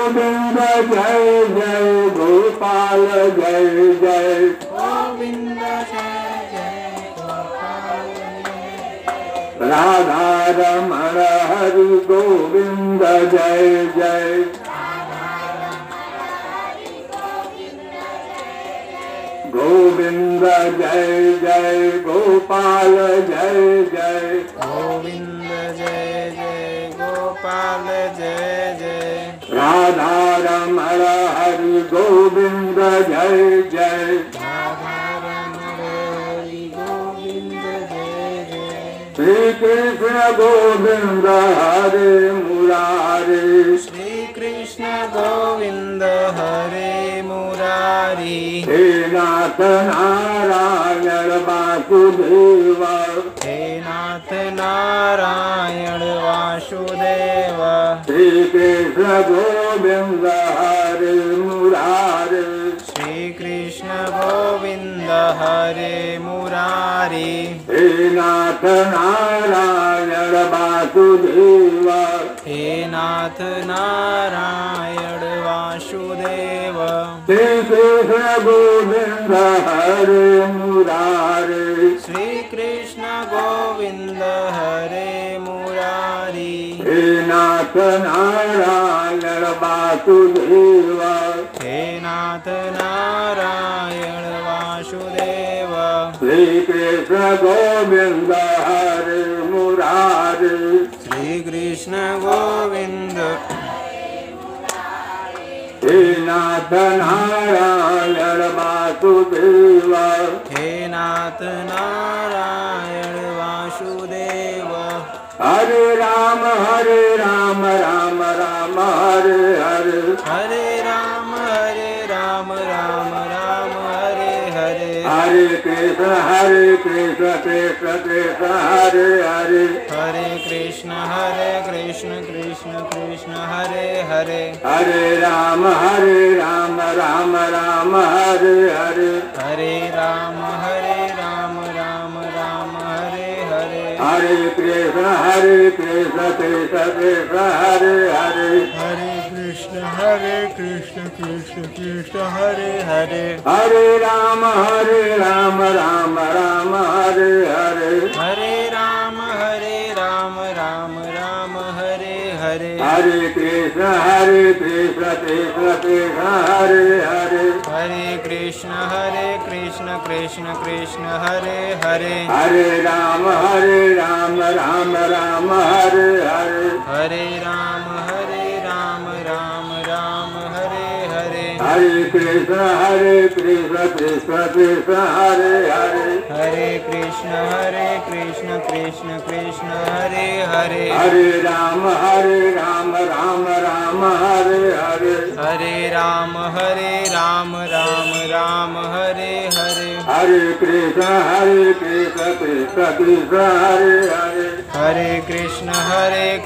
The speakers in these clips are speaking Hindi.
गोविंद जय जय गोपाल जय जय गोविंद जय जय गोपाल जय। राधा रमण हरि गोविंद जय जय गोविंद जय जय गोपाल जय जय गोविंद जय जय गोपाल जय जय। राधा रमण हरि गोविंद जय जय राधा रमण हरि गोविंद जय जय। श्री कृष्ण गोविंद हरे मुरारी श्री कृष्ण गोविंद हरे मुरारी। हे नाथ नारायण वासुदेव हे नाथ नारायण वासुदेव। श्री कृष्ण गोविंद हरे मुरारी श्री कृष्ण गोविंद हरे मुरारी। हे नाथ नारायण वासुदेव हे नाथ नारायण वासुदेव। श्री कृष्ण गोविंद हरे मुरारी श्री कृष्ण गोविंद हरे मुरारी। हे नाथ नारायण वासुदेव हे नाथ नारायण वासुदेव। श्री कृष्ण गोविंद हरे मुरारी श्री कृष्ण गोविंद हे नाथ नारायण वासुदेव हे नाथ नारायण वासुदेव। हरे राम राम राम हरे हरे हरे राम राम राम हरे हरे। हरे कृष्ण कृष्ण कृष्ण हरे हरे हरे कृष्ण कृष्ण कृष्ण हरे हरे। हरे राम राम राम हरे हरे हरे राम राम हरे हरे। हरे कृष्ण कृष्ण कृष्ण हरे हरे हरे कृष्ण कृष्ण हरे हरे। हरे राम राम राम हरे हरे हरे राम राम हरे हरे। हरे कृष्ण कृष्ण कृष्ण हरे हरे हरे कृष्ण कृष्ण कृष्ण हरे हरे। हरे राम राम राम हरे हरे हरे राम राम हरे हरे। हरे कृष्ण कृष्ण कृष्ण हरे हरे हरे कृष्ण कृष्ण कृष्ण हरे हरे। हरे राम राम राम हरे हरे हरे राम राम हरे हरे। हरे कृष्ण कृष्ण कृष्ण हरे हरे हरे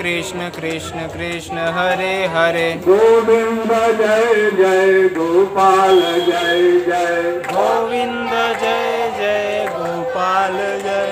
कृष्ण कृष्ण हरे हरे। गोविंद जय जय गोपाल जय जय गोविंद जय जय गोपाल जय।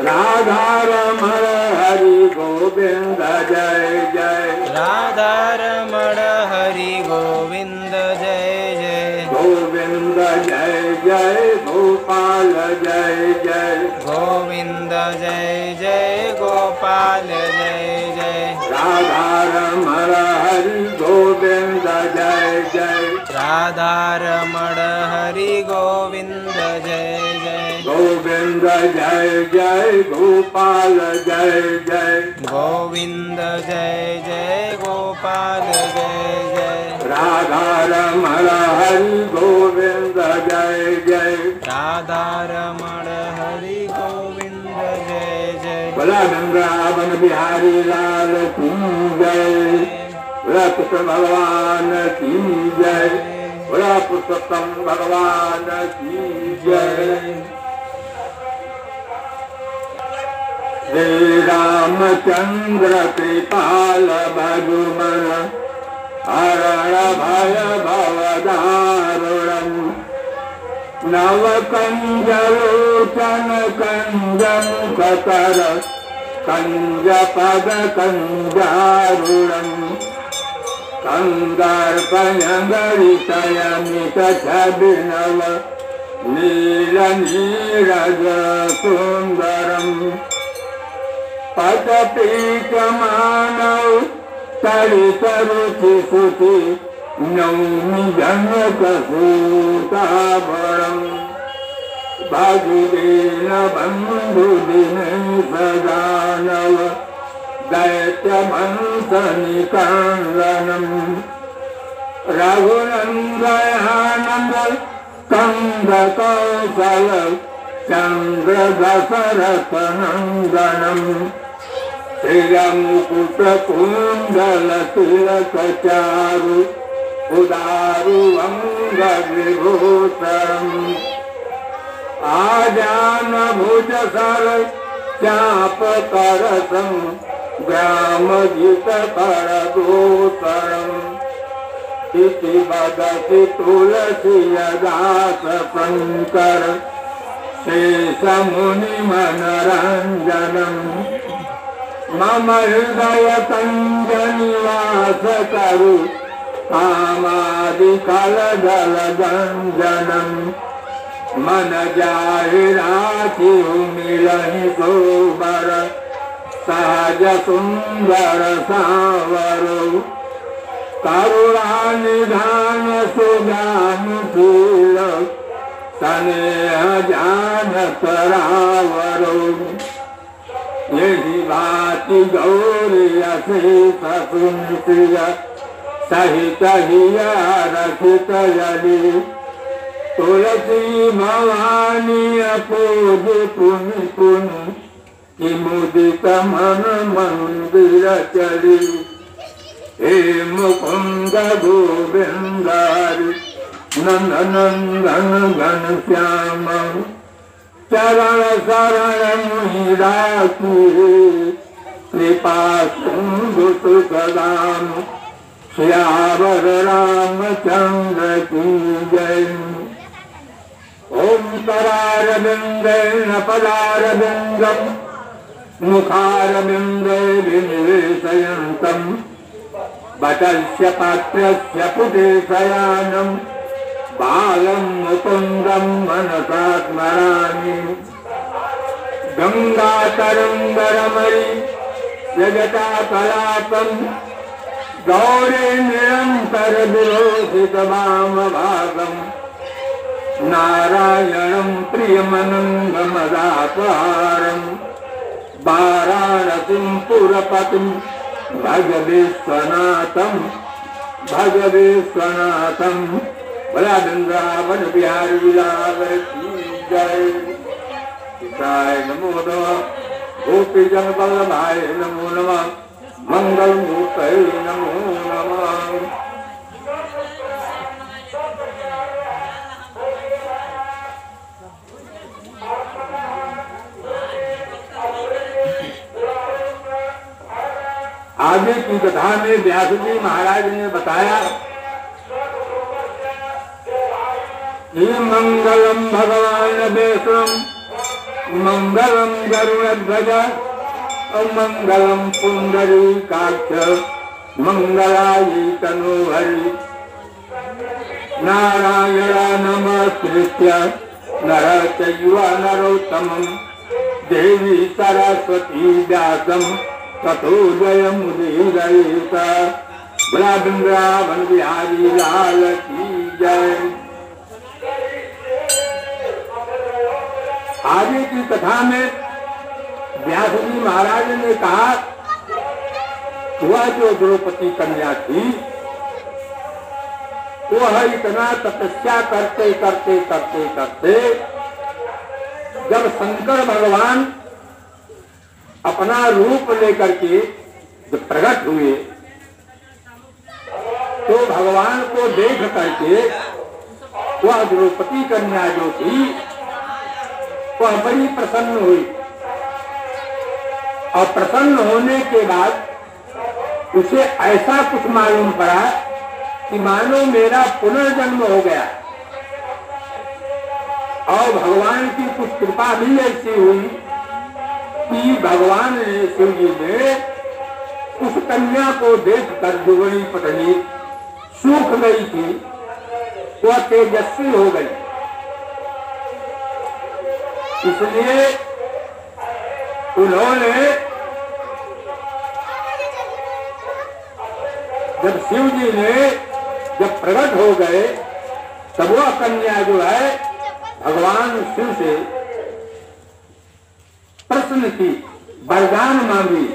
राधा रमण हरि गोविंद जय जय राधा रमण हरि गोविंद जय जय। गोविंद जय जय गोपाल जय जय गोविंद जय जय गोपाल जय जय। राधा रमण हरि गोविंद जय जय राधा रमण हरि गोविंद जय जय। गोविंद जय जय गोपाल जय जय गोविंद जय जय गोपाल जय जय। राधा रमण हरि गोविंद जय जय राधा रमण हरि गोविंद जय जय। बोला वृंदावन बिहारी लाल की जय बोला कृष्ण भगवान की जय बोला पुरुषोत्तम भगवान की जय। श्री रामचंद्र कृपाल भगुमन हरण भय भवदारुणम् नव कंजलोचन कंजं कतर कंज पद कंजारुणम् कंदर्पयगरितयमितछविनव नीलनीरज सुन्दरम् पदपीठमानौ तडितरुचिसुति नौमि जनकसूताभरम् भगुदीन बन्धुदिनेशदानव दैत्यमंसनिकान्दनम् रघुनन्दयानन्द कंदकौशल चन्द्रदशरथनन्दनम् श्रियमुकुटकुण्डलतिलकचारु उदारुवङ्गविभूषणम् आजानभुजसर चापकरसं ग्रामजितकरगोचरम् इति वदति तुलसीदास शङ्कर शेषमुनिमनरञ्जनम् मम हृदय कञ्जनिवास करु कामादिकलदलगञ्जनम् मन जाहिराखि मिलहि गोबर सहज सुंदर सावरो करुणानिधान सुज्ञानशील स्नेह जानत रावरो यही भाति गौरी अशेष सुंसिय सहित हिया रखित यदि तुलसी भवानी अपूज पुनि पुनि कि मुदित मन मंदिर चली हे मुकुंद गोविंदारि नंदनंदन घनश्याम चरण शरण मुनि राखी कृपा सिंधु सुखदाम श्यावर रामचंद्र की जय। ओंकारारविंदेन पदारविंदम् मुखारविंदे विनिवेशयन्तम् वटस्य पात्रस्य पुटे शयानम् बालं मुकुन्दं मनसा स्मरामि। गंगातरङ्गरमणि जगताकलापम् गौरी निरन्तर विरोधित वामभागम् नारायणं प्रियमनङ्गमदापहारम् वाराणसीं पुरपतिं भज विश्वनाथं भला वृंदावन बिहारी विलावर की जय। सीताय नमो नमः गोपी जन बल्लभाय नमो नमः मंगल मूर्तये नमो नमः। आगे की कथा में व्यास जी महाराज ने बताया कि मंगलम भगवान वैष्णव मंगलम गरुड़ध्वज और मंगलम पुंडरीकाक्ष मंगलायै तनोहरि। नारायण नमस्कृत्य नरं चैव नरोत्तमं देवी सरस्वती व्यासं ततो जयमुदीरयेत। भला वृंदावन बिहारी लाल की जय। आगे की कथा में व्यास जी महाराज ने कहा वह जो द्रौपदी कन्या थी वह इतना तपस्या करते करते करते करते जब शंकर भगवान अपना रूप लेकर के जब प्रकट हुए तो भगवान को देख करके वह द्रौपदी कन्या जो थी वह बड़ी प्रसन्न हुई और प्रसन्न होने के बाद उसे ऐसा कुछ मालूम पड़ा कि मानो मेरा पुनर्जन्म हो गया और भगवान की कुछ कृपा भी ऐसी हुई कि भगवान ने शिव जी ने उस कन्या को देख कर जुगनी पत्नी सूख गई थी वह तेजस्वी हो गई। इसलिए उन्होंने जब शिव जी ने जब प्रकट हो गए तब वह कन्या जो है भगवान शिव से प्रश्न की, वरदान मांगी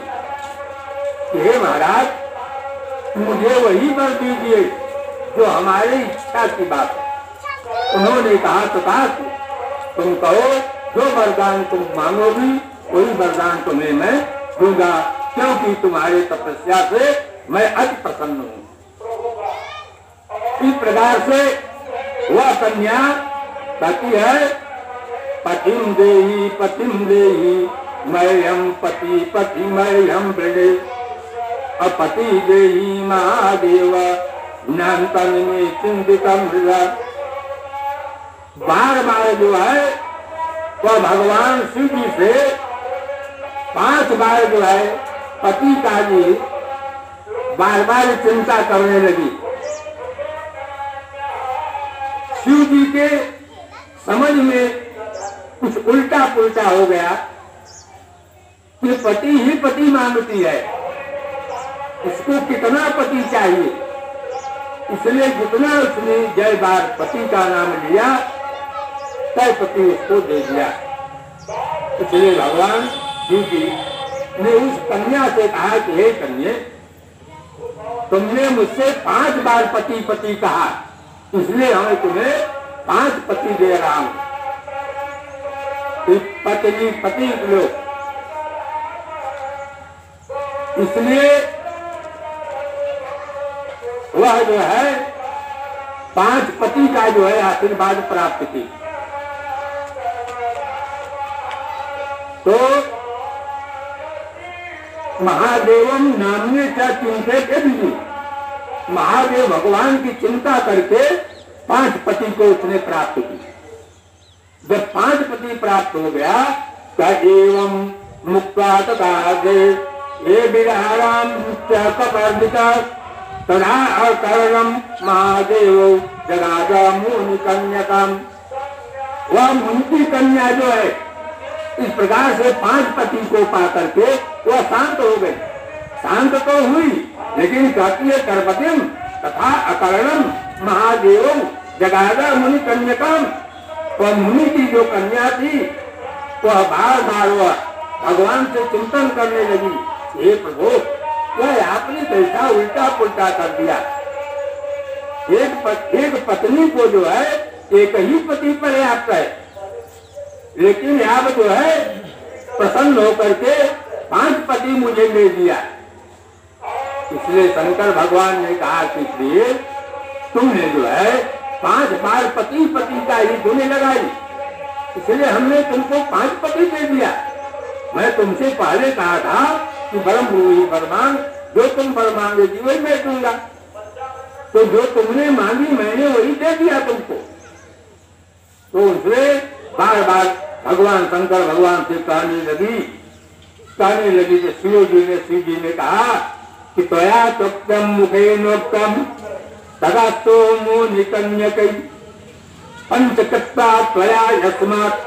कि हे महाराज मुझे वही वर दीजिए जो हमारी इच्छा की बात है। उन्होंने कहा तथास्तु, तुम कहो जो वरदान तुम मांगोगी वही वरदान तुम्हें मैं दूंगा, क्योंकि तुम्हारे तपस्या से मैं अति प्रसन्न हूँ। इस प्रकार से वह कन्या कहती है, पतिम देही मह्यम पति पति मह्यम ब्रजे अपति देही महादेव नंतन में चिंतितम हृदय। बार बार जो है वह भगवान शिव जी से 5 बार जो है पति का जी बार बार चिंता करने लगी। शिव जी के समझ में कुछ उल्टा पुल्टा हो गया कि पति ही पति मांगती है, इसको कितना पति चाहिए। इसलिए जितना उसने जय बार पति का नाम लिया तय पति उसको दे दिया। इसलिए भगवान शिव जी ने उस कन्या से कहा कि हे कन्या, तुमने मुझसे 5 बार पति पति कहा, इसलिए हमें तुम्हें 5 पति दे रहा हूं। पति पति लो। इसलिए वह जो है 5 पति का जो है आशीर्वाद प्राप्त की। तो महादेवम नामने क्या चिंते थे भी, महादेव भगवान की चिंता करके 5 पति को उसने प्राप्त की। जब 5 पति प्राप्त हो गया क्या एवं मुक्ता तथा ये विहाराम कपर्दिका तथा अकरणम महादेव जगाजा मुनि कन्याकम। वह मुनि की कन्या जो है इस प्रकार से 5 पति को पा करके वह शांत हो गई। शांत तो हुई लेकिन कहती है कर्पतिम तथा अकरणम महादेव जगाजा मुनि कन्याकम। वह मुनि की जो कन्या थी वह बार बार वह भगवान से चिंतन करने लगी, हे प्रभु वह आपने कैसा उल्टा पुल्टा कर दिया। एक पत्नी को जो है एक ही पति पर्याप्त है, लेकिन आप जो है प्रसन्न होकर के 5 पति मुझे ले दिया। इसलिए शंकर भगवान ने कहा कि इसलिए तुमने जो है 5 बार पति पति का ही धुने लगाई, इसलिए हमने तुमको 5 पति दे दिया। मैं तुमसे पहले कहा था कि बरम रूही बरमान, जो तुम बर मांगेगी वही मैं दूंगा। तो जो तुमने मांगी मैंने वही दे दिया तुमको। तो उसने बार बार भगवान शंकर भगवान से कहने लगी कि शिव जी ने कहा कि त्वया त्वक्तम मुखे नोक्तम तदा तो मुनि कन्यकै पंचकत्ता त्वया यस्मात्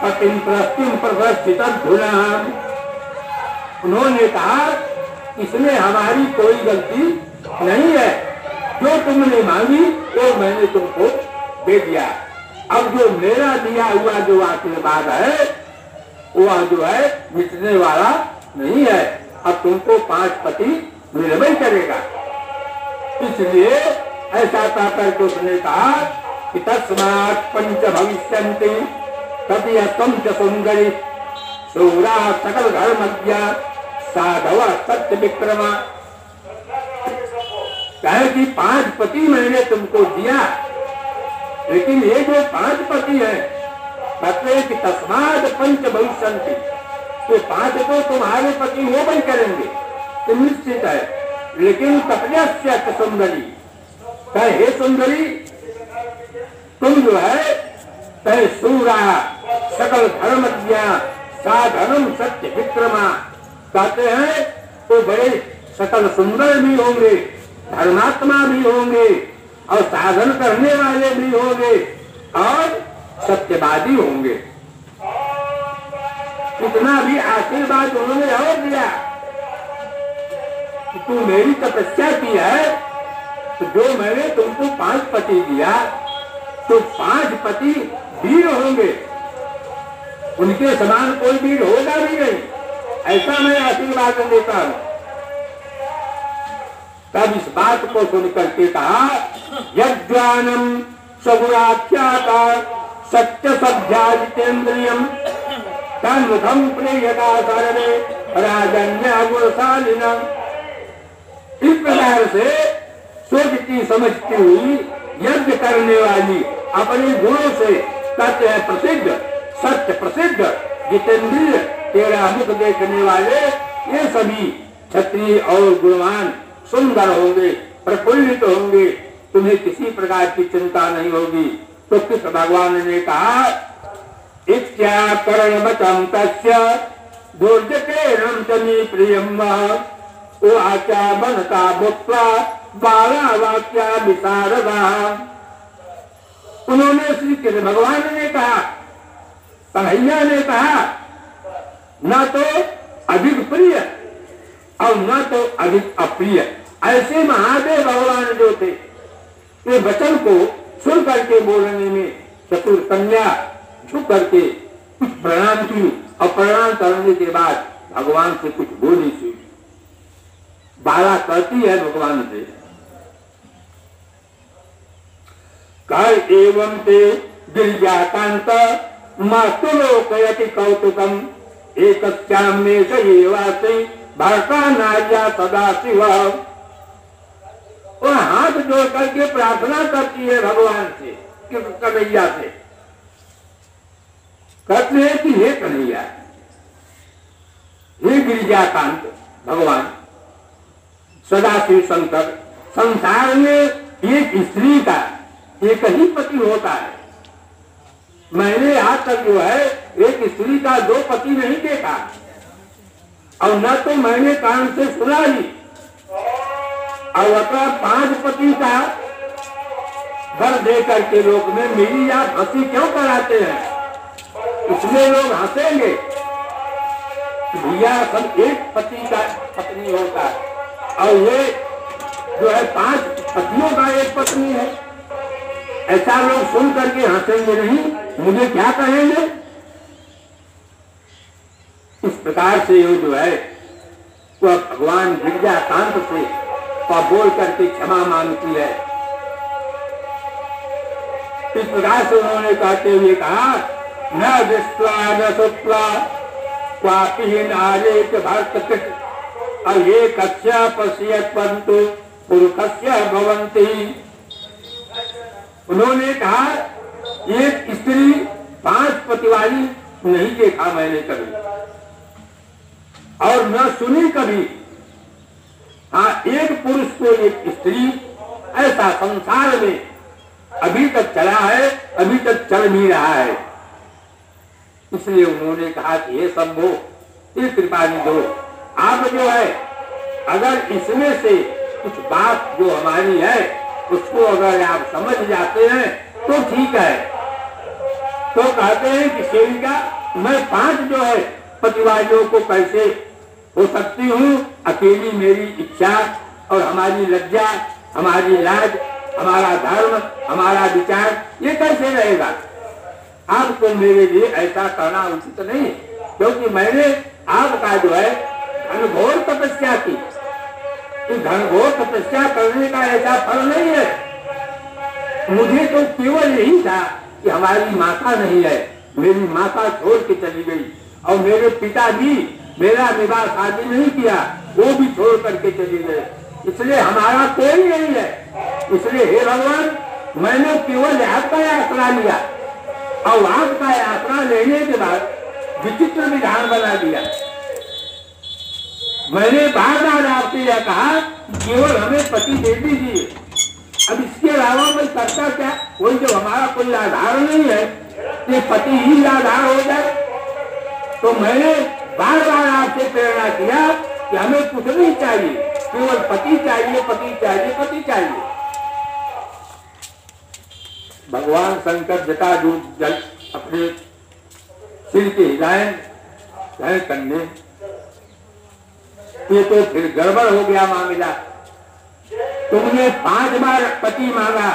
पतिं प्रस्तिं प्रदर्शित धुना। उन्होंने कहा इसमें हमारी कोई गलती नहीं है, जो तुमने मांगी वो मैंने तुमको दे दिया। अब जो मेरा दिया हुआ जो आशीर्वाद है वह जो है मिटने वाला नहीं है। अब तुमको 5 पति मिलना ही करेगा। इसलिए ऐसा कहकर उसने कहा कि तस्मात् 5 भविष्यन्ति तदयत्वं च सुंदरी शूरा सकल धर्मज्ञा साधव सत्य विक्रमा। कहे कि 5 पति मैंने तुमको दिया, लेकिन ये जो 5 पति है कहते कि तस्मात् 5 भविष्यन्ति, तो 5 तो तुम्हारे पति वो भी करेंगे तो निश्चित है। लेकिन तपस्या सुंदरी कहे हे सुंदरी तुम जो है कहे सूरा सकल धर्मज्ञा साधनम सत्य विक्रमा। कहते हैं तो बड़े सकल सुंदर भी होंगे धर्मात्मा भी होंगे और साधन करने वाले भी होंगे और सत्यवादी होंगे। कितना भी आशीर्वाद उन्होंने और दिया कि तू मेरी तपस्या की है तो जो मैंने तुमको 5 पति दिया तो 5 पति वीर होंगे, उनके समान कोई वीर होगा भी नहीं, ऐसा मैं आशीर्वाद देता हूं। तब इस बात को सुनकर के कहा यज्ञानम सगुणाख्याता सत्य सभ्याजितेन्द्रियम तन्मुखम प्रियता सर्वे राजन्य गुणशालिनम। इस प्रकार से सोचती समझती हुई यज्ञ करने वाली अपने गुणों से सत्य है प्रसिद्ध, सत्य प्रसिद्ध, जितेंद्रिय, तेरा मुख देखने वाले ये सभी क्षत्रिय और गुणवान सुंदर होंगे, प्रफुल्लित होंगे, तुम्हें किसी प्रकार की चिंता नहीं होगी। तो कृष्ण भगवान ने कहा इत्याकरण बचम तस्य दुर्जकेरम चमी प्रियम वो आचा बनता भूत्वा 12 वाक्या विशारदा। उन्होंने श्री कृष्ण भगवान ने कहा, कन्हैया ने कहा, न तो अधिक प्रिय और न तो अधिक अप्रिय, ऐसे महादेव भगवान जो थे ये वचन को सुन करके बोलने में चतुर कन्या झुक करके कुछ प्रणाम की और प्रणाम करने के बाद भगवान से कुछ बोली सी 12 कहती है भगवान से कर एवं ते गिरिजाकांत मातुलोकयति कौतुकम एकस्याम में सयेवासि भरता नार्या सदा शिव। और हाथ जोड़ करके प्रार्थना करती है भगवान से, कन्हैया से, कहते हैं कि हे कन्हैया, हे गिरिजाकांत भगवान सदाशिव शंकर, संसार में एक स्त्री का एक ही पति होता है। मैंने आज तक जो है एक स्त्री का 2 पति नहीं देखा और न तो मैंने कान से सुना ही, और अगर 5 पति का घर दे करके लोग में मेरी आप हंसी क्यों कराते हैं? इसमें लोग हंसेंगे भैया सब एक पति का पत्नी होता है और ये जो है 5 पतियों का एक पत्नी है। ऐसा लोग सुन करके हंसेंगे नहीं, मुझे क्या कहेंगे? इस प्रकार से ये जो है वह भगवान गिरिजाकांत से बोल करके क्षमा मांगती है। इस प्रकार से उन्होंने कहते हुए कहा न दृष्ट्वा न सुत्वा क्वापि नारेत भरत और ये कक्षा पश्यन्तु पुरुषस्य भवन्ति। उन्होंने कहा एक स्त्री 5 पति वाली नहीं देखा मैंने कभी और न सुनी कभी। हाँ, एक पुरुष को एक स्त्री ऐसा संसार में अभी तक चला है, अभी तक चल भी रहा है। इसलिए उन्होंने कहा कि ये सब हो, ये कृपा दो, आप जो है अगर इसमें से कुछ बात जो हमारी है उसको अगर आप समझ जाते हैं तो ठीक है। तो कहते हैं कि सेविका मैं 5 जो है पतिवालियों को कैसे हो सकती हूँ? अकेली मेरी इच्छा और हमारी लज्जा, हमारी लाज, हमारा धर्म, हमारा विचार ये कैसे रहेगा? आपको मेरे लिए ऐसा करना उचित नहीं, क्योंकि मैंने आपका जो है घनघोर तपस्या की। घनघोर तपस्या करने का ऐसा फल नहीं है। मुझे तो केवल यही था कि हमारी माता नहीं है, मेरी माता छोड़ के चली गई और मेरे पिता भी मेरा विवाह शादी नहीं किया, वो भी छोड़ करके चली गए, इसलिए हमारा कोई नहीं है। इसलिए हे भगवान मैंने केवल आपका आसरा लिया और आपका आसरा लेने के बाद विचित्र विधान बना दिया। मैंने बार बार आपसे यह कहा केवल हमें पति दे दीजिए, अब इसके अलावा मैं करता क्या? वही जो हमारा कोई आधार नहीं है, ये पति ही आधार हो जाए। तो मैंने बार बार आपसे प्रेरणा किया कि हमें कुछ नहीं चाहिए, केवल पति चाहिए, पति चाहिए, पति चाहिए। भगवान शंकर जटाजूट जल अपने सिर के हिलाएं करने, ये तो फिर गड़बड़ हो गया मामला। तुमने 5 बार पति मांगा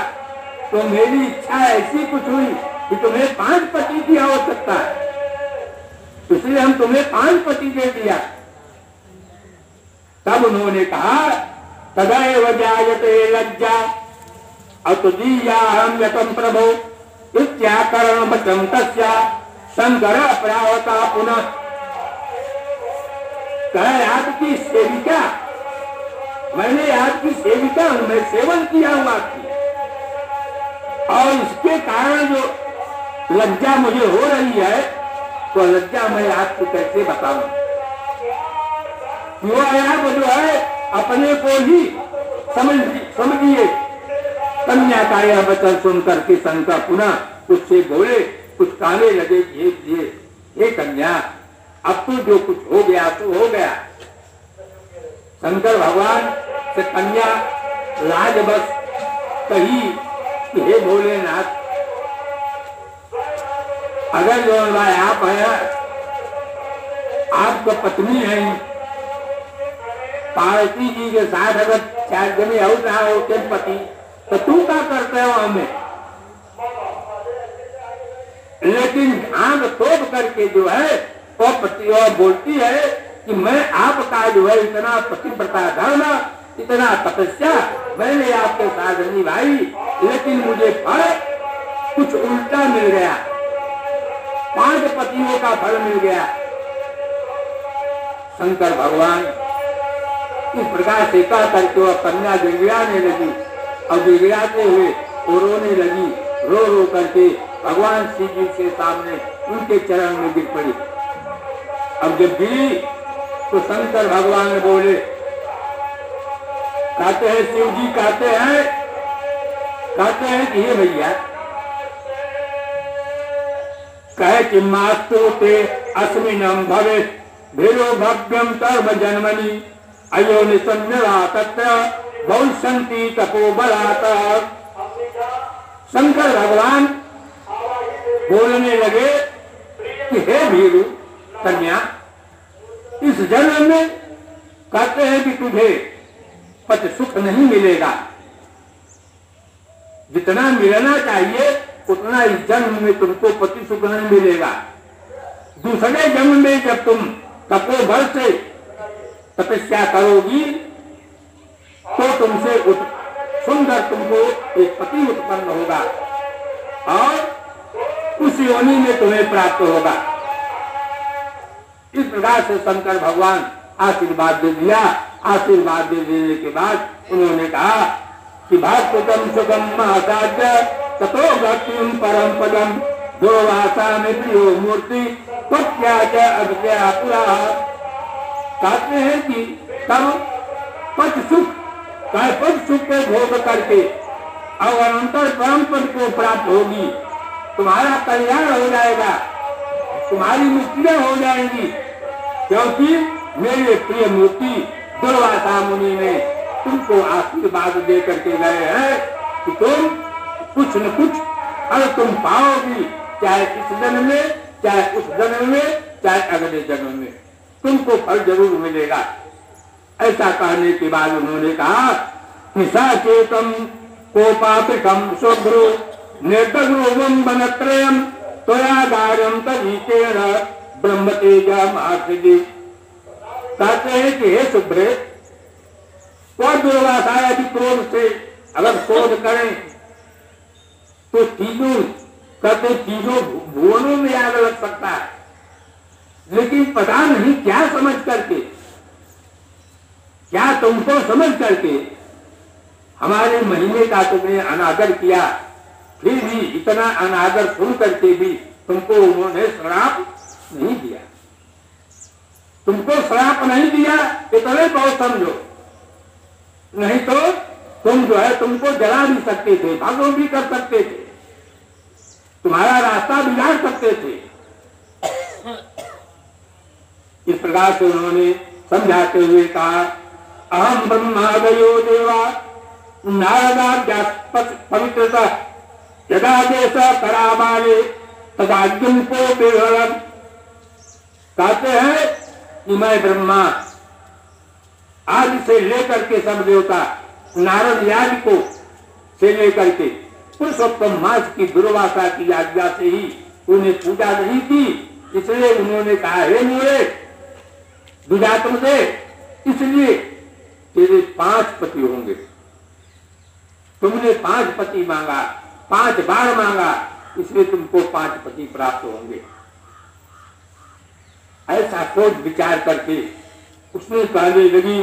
तो मेरी इच्छा ऐसी कुछ हुई कि तुम्हें 5 पति की आवश्यकता है, इसलिए हम तुम्हें 5 पति दे दिया। तब उन्होंने कहा तदैव जायते लज्जा अतुदीयाहं यतं प्रभो इत्याकरण वचनं तस्या शंकर प्रावता पुनः। कहे आपकी सेविका, मैंने आपकी सेविका हूं, मैं सेवन किया हूं आपकी, और इसके कारण जो लज्जा मुझे हो रही है, तो लज्जा मैं आपको कैसे बताऊं। क्यों आप जो है अपने को ही समझिए। कन्या का यह वचन सुनकर के शंकर पुनः उससे बोले, कुछ कहने लगे, ये कन्या, अब तो जो कुछ हो गया तो हो गया। शंकर भगवान से कन्या लाजबस कही कि हे भोलेनाथ, अगर जो आप है, आपका पत्नी है, पार्वती जी के साथ अगर 4 जने हो ना होते पति, तो तू क्या करते हो हमें। लेकिन आंख तोड़ करके जो है वो पति और बोलती है कि मैं आपका जो है इतना पतिव्रता धर्म, इतना तपस्या मैंने आपके साथ निभाई, लेकिन मुझे फल कुछ उल्टा मिल गया, 5 पतियों का फल मिल गया। शंकर भगवान इस प्रकार से कह करके वह कन्या गिड़गिड़ाने लगी, और गिड़गिड़ाते हुए वो रोने लगी, रो रो करके भगवान शिव जी के सामने उनके चरण में गिर पड़ी। अब जब गिरी तो शंकर भगवान बोले, कहते हैं शिव जी कहते हैं कि हे भैया, कहे कि मास्तु ते अस्मिनं भवेत् भीरो भव्यम तर्म जन्मनि अयो निसन्नरा तत्र बहुसंति तपोबलात्। शंकर भगवान बोलने लगे कि हे भीरू कन्या, इस जन्म में कहते हैं कि तुझे पति सुख नहीं मिलेगा, जितना मिलना चाहिए उतना इस जन्म में तुमको पति सुख नहीं मिलेगा। दूसरे जन्म में जब तुम तपोबल से तपस्या करोगी तो तुमसे सुंदर तुमको एक पति उत्पन्न होगा और उस योनि में तुम्हें प्राप्त होगा। इस प्रकार से शंकर भगवान आशीर्वाद दे दिया। आशीर्वाद दे देने के बाद उन्होंने कहा कि भक्तम सुखम महासाध्य ततो भक्तिम परम पदम दुर्वासा में प्रियो मूर्ति अज्ञा पुरा। कहते हैं कि तब पद सुख के भोग करके और अनंतर परम पद को प्राप्त होगी, तुम्हारा कल्याण हो जाएगा, तुम्हारी मुक्तियां हो जाएंगी, क्योंकि मेरे प्रिय मूर्ति दुर्वासा मुनि ने तुमको आशीर्वाद दे करके गए हैं कि तुम कुछ न कुछ फल तुम पाओगी, चाहे इस जन्म में, चाहे उस जन्म में, चाहे अगले जन्म में तुमको फल जरूर मिलेगा। ऐसा कहने के बाद उन्होंने कहा कि सचेतम कोपापिकम शुभ्रो निर्दग्रोवम वनत्रयम त्वयागारम तदीतेन ब्रह्म तेजा मार्षि। कहते हैं कि हे शुभ्रे, और दुर्वासा यदि क्रोध से अगर क्रोध करें तो तीनों भुवनों में आग लग सकता है, लेकिन पता नहीं क्या समझ करके, क्या तुमको समझ करके हमारे महीने का तुमने अनादर किया, फिर भी इतना अनादर सुन करके भी तुमको उन्होंने श्राप नहीं दिया, तुमको श्राप नहीं दिया, इतने बहुत समझो, नहीं तो तुम जो है तुमको जला भी सकते थे, भस्म भी कर सकते थे, तुम्हारा रास्ता बिगाड़ सकते थे। इस प्रकार से उन्होंने समझाते हुए कहा अहम ब्रह्मादयो देवा नारदाद्या पवित्रता यदा देश कराबाले तदाज्ञम को बेहरम। कहते हैं कि मैं ब्रह्मा आदि से लेकर के सब देवता नारद याद को से लेकर के पुरुषोत्तम मास की दुर्वासा की आज्ञा से ही उन्हें पूजा नहीं की, इसलिए उन्होंने कहा हे मेरे दुजात्म से, इसलिए तेरे 5 पति होंगे। तुमने 5 पति मांगा, 5 बार मांगा, इसलिए तुमको 5 पति प्राप्त होंगे। ऐसा सोच विचार करके उसने कहने लगी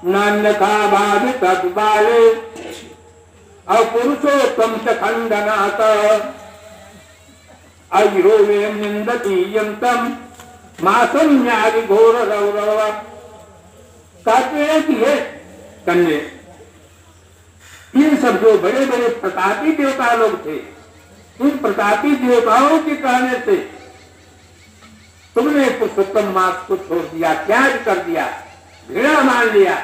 नान्यथा बाधित बाले अपुरुषोत्तम च खंडनाथ अरोवेम निंदती यंतम मासम न्याय घोर रौरव। कहते हैं कि ये कन्या इन सब जो बड़े बड़े प्रतापी देवता लोग थे, इन प्रतापी देवताओं के कहने से तुमने पुरुषोत्तम मास को छोड़ दिया, त्याग कर दिया, घृणा मान लिया।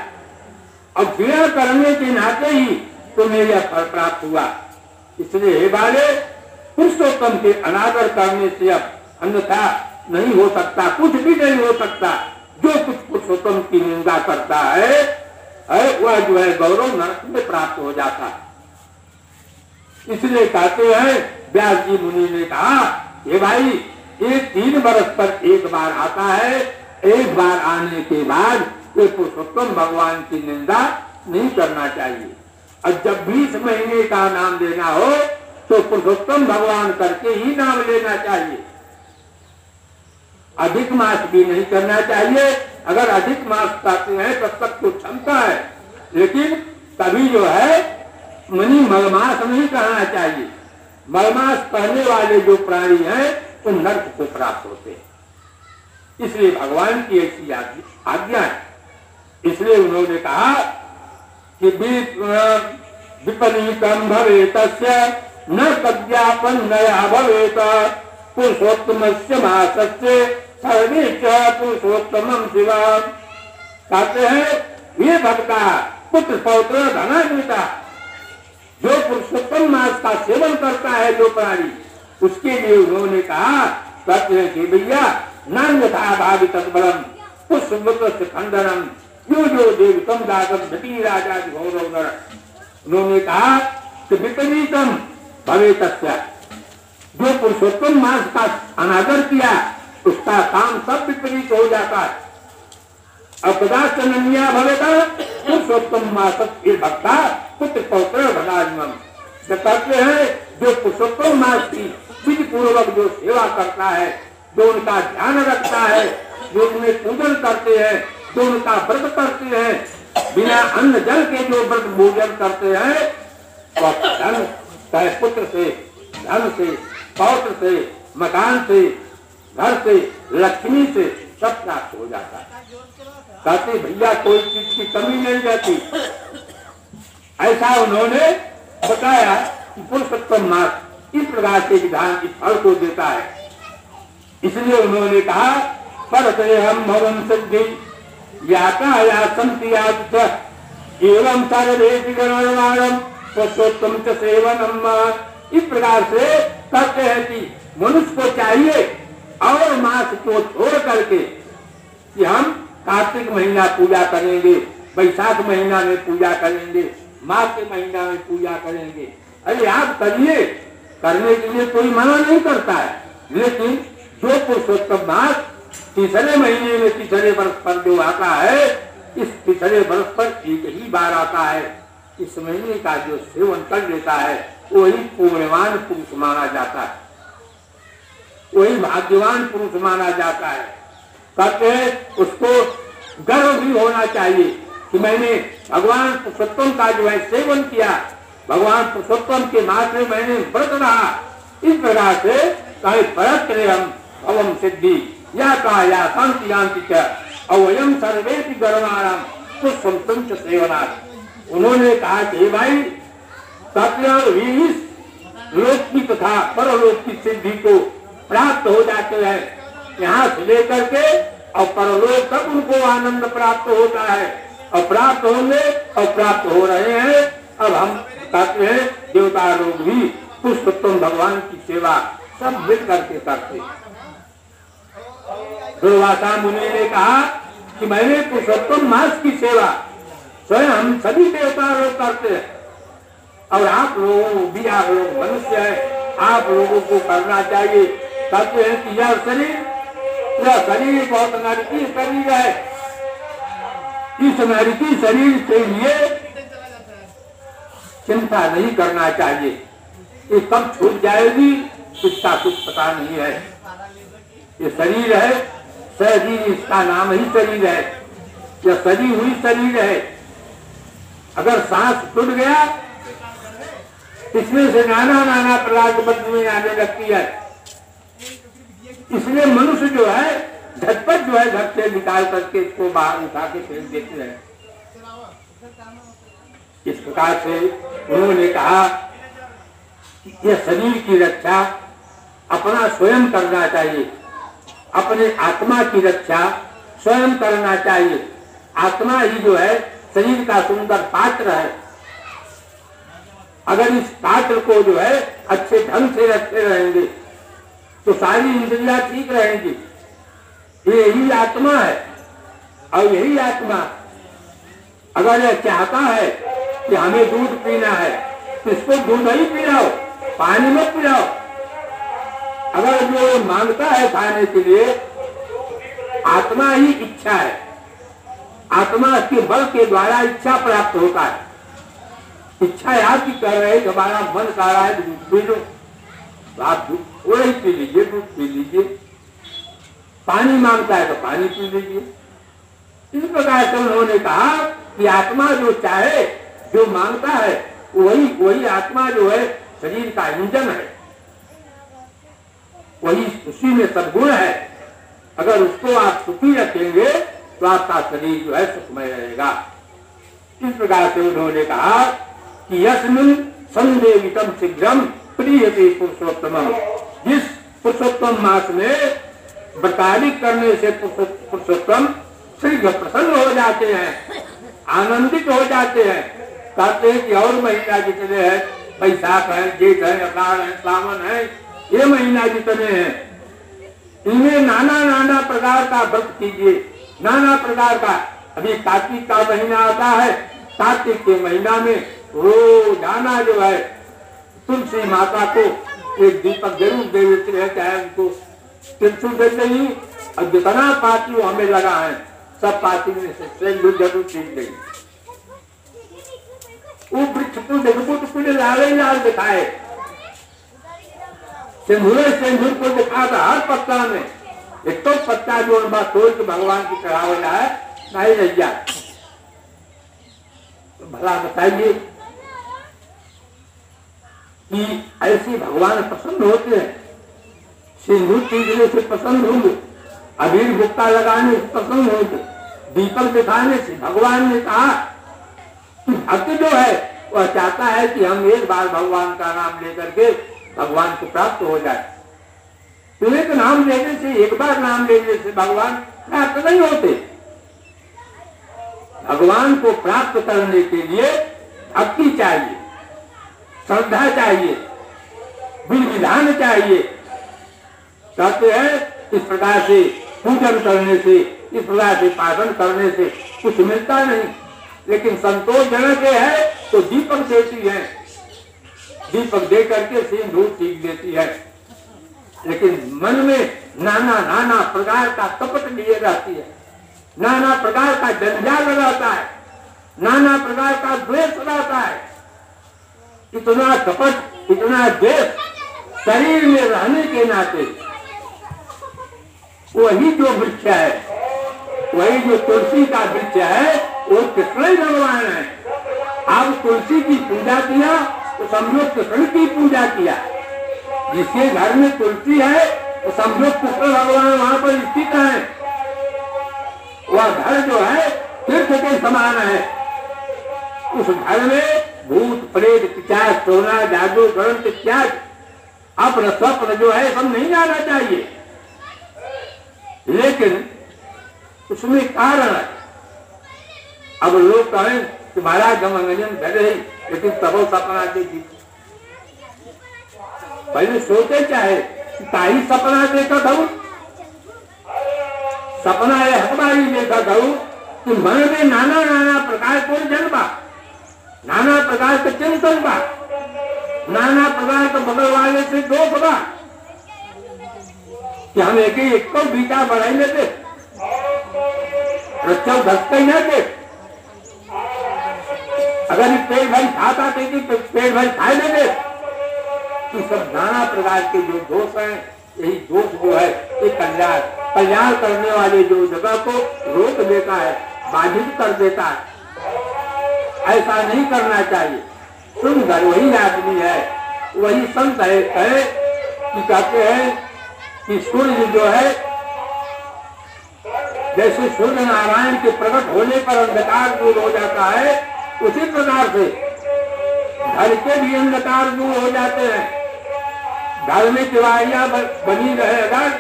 अब घृणा करने के नाते ही तुम्हें यह फल प्राप्त हुआ। इसलिए हे बाले, पुरुषोत्तम के अनादर करने से अब अन्यथा नहीं हो सकता, कुछ भी नहीं हो सकता। जो कुछ पुरुषोत्तम की निंदा करता है वह जो है गौरव नरक में प्राप्त हो जाता। इसलिए कहते हैं व्यास जी मुनि ने कहा हे भाई, ये 3 वर्ष पर एक बार आता है, एक बार आने के बाद ये पुरुषोत्तम भगवान की निंदा नहीं करना चाहिए। और जब 20 महीने का नाम लेना हो तो पुरुषोत्तम भगवान करके ही नाम लेना चाहिए। अधिक मास भी नहीं करना चाहिए। अगर अधिक मास करते हैं तब तक तो क्षमता है, लेकिन तभी जो है मनी मलमास नहीं करना चाहिए। मलमास पहने वाले जो प्राणी हैं तो नर्क को प्राप्त होते हैं। इसलिए भगवान की ऐसी आज्ञा है। इसलिए उन्होंने कहा कि विपरीतम भवेत न तज्ञापन नया भवेत पुरुषोत्तमस्य मासस्य सर्वेच पुरुषोत्तमं शिवा। कहते हैं ये भक्ता पुत्र पौत्र धनान्विता, जो पुरुषोत्तम मास का सेवन करता है जो प्राणी, उसके लिए उन्होंने कहा कहते हैं कि भैया नान्यथा भावित बलम पुष्पमुत्र खंडनम यो जो देवतम दागम घटी राजा गौरव नर। उन्होंने कहा कि विपरीतम भवेतस्य, जो पुरुषोत्तम मास का अनादर किया उसका काम सब विपरीत हो जाता है। अपदाचनन्या भवेता पुरुषोत्तम मास भक्ता पुत्र पौत्र धनान्यम। कहते हैं जो पुरुषोत्तम मास की विधि पूर्वक जो सेवा करता है, जो उनका ध्यान रखता है, जो उन्हें पूजन करते हैं, जो उनका व्रत करते हैं, बिना अन्न जल के जो व्रत भोजन करते हैं, तो धन चाहे पुत्र से, धन से, पौत्र से, मकान से, घर से, लक्ष्मी से सब प्राप्त हो जाता है। कहते भैया कोई चीज की कमी नहीं रहती। ऐसा उन्होंने बताया कि पुरुषोत्तम मास इस प्रकार के विधान की फल को देता है। इसलिए उन्होंने कहा परते हम भवन सिद्धि याता या संति एवं सर्वेति गणवाणम पुरुषोत्तम च सेवनम। इस प्रकार से कहते हैं कि मनुष्य को चाहिए और मास को छोड़ करके कि हम कार्तिक महीना पूजा करेंगे, बैसाख महीना में पूजा करेंगे, माघ के महीना में पूजा करेंगे। अरे आप करिए, करने के लिए कोई मना नहीं करता है, लेकिन जो पुरुषोत्तम मास तीसरे महीने में तीसरे वर्ष पर जो आता है, इस तीसरे वर्ष पर एक ही बार आता है। इस महीने का जो सेवन कर लेता है वही पुण्यवान पुरुष माना जाता है, वही भाग्यवान पुरुष माना जाता है। कहते हैं उसको गर्व भी होना चाहिए कि मैंने भगवान पुरुषोत्तम का जो है सेवन किया, भगवान पुरुषोत्तम के मास में मैंने व्रत रहा। इस प्रकार से कहे परत हम अवम सिद्धि या का या शांति शांति अवयम सर्वेति गणमानम पुरुषोत्तम च सेवनात्। उन्होंने कहा कि भाई लोक की तथा परलोक की सिद्धि को प्राप्त हो जाते हैं। यहाँ से लेकर के और परलोक तक उनको आनंद प्राप्त होता है और प्राप्त होंगे और प्राप्त हो रहे हैं। अब हम कहते हैं देवता लोग भी पुरुषोत्तम भगवान की सेवा सब मिल करके करते। दुर्वासा मुनि ने कहा कि मैंने पुरुषोत्तम मास की सेवा स्वयं हम सभी देवता लोग करते हैं और आप लोगों भी, आप लोग मनुष्य हैं, आप लोगों को करना चाहिए। कहते हैं कि यह शरीर बहुत नरकी शरीर है, इस नरकी शरीर के लिए चिंता नहीं करना चाहिए, ये कब छूट जाएगी इसका कुछ पता नहीं है। ये शरीर है, शरीर इसका नाम ही शरीर है, यह सजी हुई शरीर है। अगर सांस टूट गया इसमें से नाना प्रकार की बदबू आने लगती है। इसलिए मनुष्य जो है झटपट जो है घर से निकाल करके इसको बाहर उठा के फेंक देते हैं। इस प्रकार से उन्होंने कहा कि यह शरीर की रक्षा अपना स्वयं करना चाहिए, अपने आत्मा की रक्षा स्वयं करना चाहिए। आत्मा ही जो है शरीर का सुंदर पात्र है। अगर इस पात्र को जो है अच्छे ढंग से रखते रहेंगे तो सारी इंद्रियां ठीक रहेंगी। यही आत्मा है और यही आत्मा अगर यह चाहता है कि हमें दूध पीना है तो इसको दूध ही पिलाओ, पानी मत पिलाओ। अगर जो मांगता है खाने के लिए, आत्मा ही इच्छा है, आत्मा के बल के द्वारा इच्छा प्राप्त होता है। इच्छा आपकी कर रहे हैं, हमारा मन कर रहा है दूध पी लो, आप थोड़ा ही पी लीजिए, दूध पी लीजिए। पानी मांगता है तो पानी पी लीजिए। इस प्रकार से उन्होंने कहा कि आत्मा जो चाहे, जो मांगता है, वही आत्मा जो है शरीर का इंजन है, वही उसी में सद्गुण है। अगर उसको आप सुखी रखेंगे तो आपका शरीर जो है सुखमय रहेगा। इस प्रकार से उन्होंने कहा कि यस्मिन् संदेवितम शीघ्रम प्रीयते पुरुषोत्तमम्। जिस पुरुषोत्तम मास में व्रतादि करने से पुरुषोत्तम शीघ्र प्रसन्न हो जाते हैं, आनंदित हो जाते हैं। कहते हैं कि और महीना जितने हैं, बैसाख है, जेठ है, अषाढ़ है, सावन है, ये महीना जितने हैं, इनमें नाना प्रकार का व्रत कीजिए, नाना प्रकार का। अभी कार्तिक का महीना आता है, कार्तिक के महीना में रोजाना जो है तुलसी माता को एक दीपक जरूर दे देते हैं, चाहे उनको तिरछुल दे देंगी। और जितना पाती हमें लगा है सब पाती में से जरूर चीज देंगे। वो वृक्ष को देखो तो पूरे लाल दिखाए, सिंदूर को दिखा था हर पत्ता में। एक तो पत्ता जो तोड़ के भगवान की चढ़ावला है नहीं रैया। तो भला बताइए कि ऐसे भगवान पसंद होते हैं? सिंदूर पीटने से पसंद होंगे, अबीर गुप्ता लगाने से पसंद होंगे, दीपक दिखाने से? भगवान ने कहा कि भक्त जो है वह चाहता है कि हम एक बार भगवान का नाम लेकर के भगवान को प्राप्त हो जाए। तो एक नाम लेने से, एक बार नाम लेने से भगवान प्राप्त नहीं होते। भगवान को प्राप्त करने के लिए भक्ति चाहिए, श्रद्धा चाहिए, विधि विधान चाहिए। कहते हैं इस प्रकार से पूजन करने से, इस प्रकार से पालन करने से कुछ मिलता नहीं। लेकिन संतोषजनक है तो दीपक देती है, दीपक दे करके सिंदूर सीख देती है। लेकिन मन में नाना प्रकार का कपट लिए रहती है, नाना प्रकार का जंजाल रहता है, नाना प्रकार का द्वेष रहता है। इतना कपट, इतना द्वेष शरीर में रहने के नाते वही जो वृक्ष है, वही जो तुलसी का वृक्ष है, वो कृष्ण ही भगवान है। आप तुलसी की पूजा किया तो समझो कृष्ण की पूजा किया। जिसके घर में तुलसी है तो समझो कृष्ण भगवान वहां पर स्थित है। वह घर जो है तीर्थ के समान है। उस घर में भूत प्रेत पिशाच सोना जादू ग्रंथ इत्यादि अपना स्वप्न जो है सब नहीं आना चाहिए। लेकिन उसमें कारण है। अब लोग कहें कि महाराज हम अंगन धरे ही, लेकिन तब सपना देखी। पहले सोचे चाहे ताई सपना देखा था, सपना है हमारी देखा था कि मन में नाना नाना प्रकार को जन्मा, नाना प्रकार का चिंतन बा, नाना प्रकार का बगल वाले से दो बा कि हम एक को बीटा बढ़ाई लेते, रक्षा धसते ही न थे। अगर ये पेड़ भाई खाता थे कि पेड़ भाई खाए लेते, तो सब नाना प्रकार के जो दोष हैं, यही दोष जो है ये कल्याण करने वाले जो जगह को रोक देता है, बाधित कर देता है। ऐसा नहीं करना चाहिए। सुंदर वही आदमी है, वही संत है कि कहते हैं कि सूर्य जो है, जैसे सूर्य नारायण के प्रकट होने पर अंधकार दूर हो जाता है, उसी प्रकार से घर के भी अंधकार दूर हो जाते हैं। घर में तिवारियां बनी रहे, अगर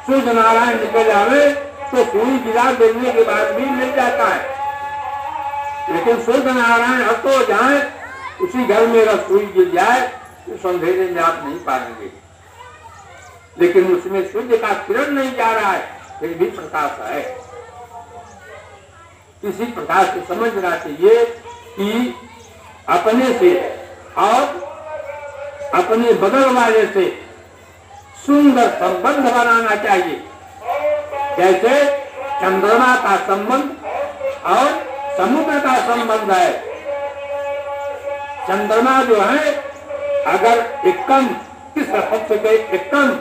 सूर्य नारायण निकल जावे तो सूर्य गिरा देने के बाद भी मिल जाता है। लेकिन सूर्य नारायण अब तो जाए, उसी घर में अगर सूर्य गिर जाए तो अंधेरे में आप नहीं पाएंगे। लेकिन उसमें सूर्य का किरण नहीं जा रहा है, फिर भी प्रकाश है। इसी प्रकार से समझना चाहिए कि अपने से और अपने बगल वाले से सुंदर संबंध बनाना चाहिए। जैसे चंद्रमा का संबंध और समुद्र का संबंध है। चंद्रमा जो है, अगर एकदम किस पक्ष के एकदम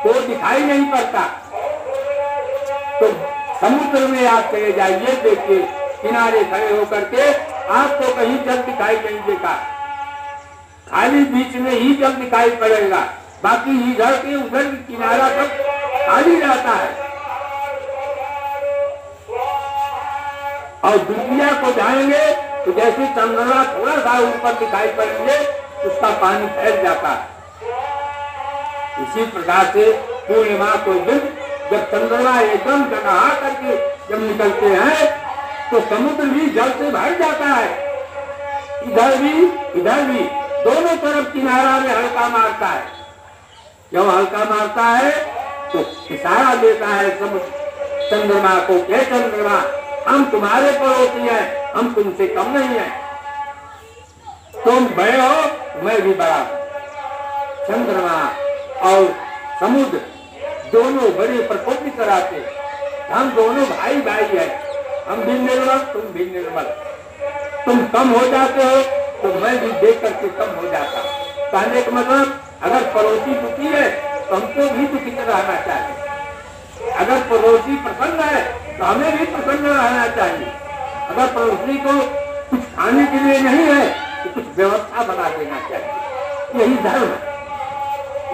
को दिखाई नहीं पड़ता, तो समुद्र में आप चले जाइए, देखिए किनारे खड़े होकर के आपको कहीं जल दिखाई नहीं देगा, खाली बीच में ही जल दिखाई पड़ेगा, बाकी इधर के उधर किनारा सब खाली रहता है। और दुनिया को जाएंगे तो जैसे चंद्रमा थोड़ा सा ऊपर दिखाई पड़ेंगे, उसका पानी फैल जाता है। इसी प्रकार से पूर्णिमा को दिन जब चंद्रमा एकदम जगहा करके जब निकलते हैं, तो समुद्र भी जल से भर जाता है। इधर भी दोनों तरफ किनारा में हल्का मारता है। जब हल्का मारता है तो इशारा देता है समुद्र चंद्रमा को, क्या चंद्रमा हम तुम्हारे पड़ोसी हैं, हम तुमसे कम नहीं है, तुम बड़े हो मैं भी बड़ा हूं। चंद्रमा और समुद्र दोनों बड़े प्रफुल्लित कराते, हम दोनों भाई भाई हैं, हम भी निर्मल तुम भी निर्मल, तुम कम हो जाते हो तो मैं भी देख करके कम हो जाता। कहने का मतलब अगर पड़ोसी दुखी है तो हमको भी दुखी रहना चाहिए, अगर पड़ोसी प्रसन्न है तो हमें भी प्रसन्न रहना चाहिए। अगर पड़ोसी को कुछ खाने के लिए नहीं है तो कुछ व्यवस्था बना देना चाहिए। यही धर्म है,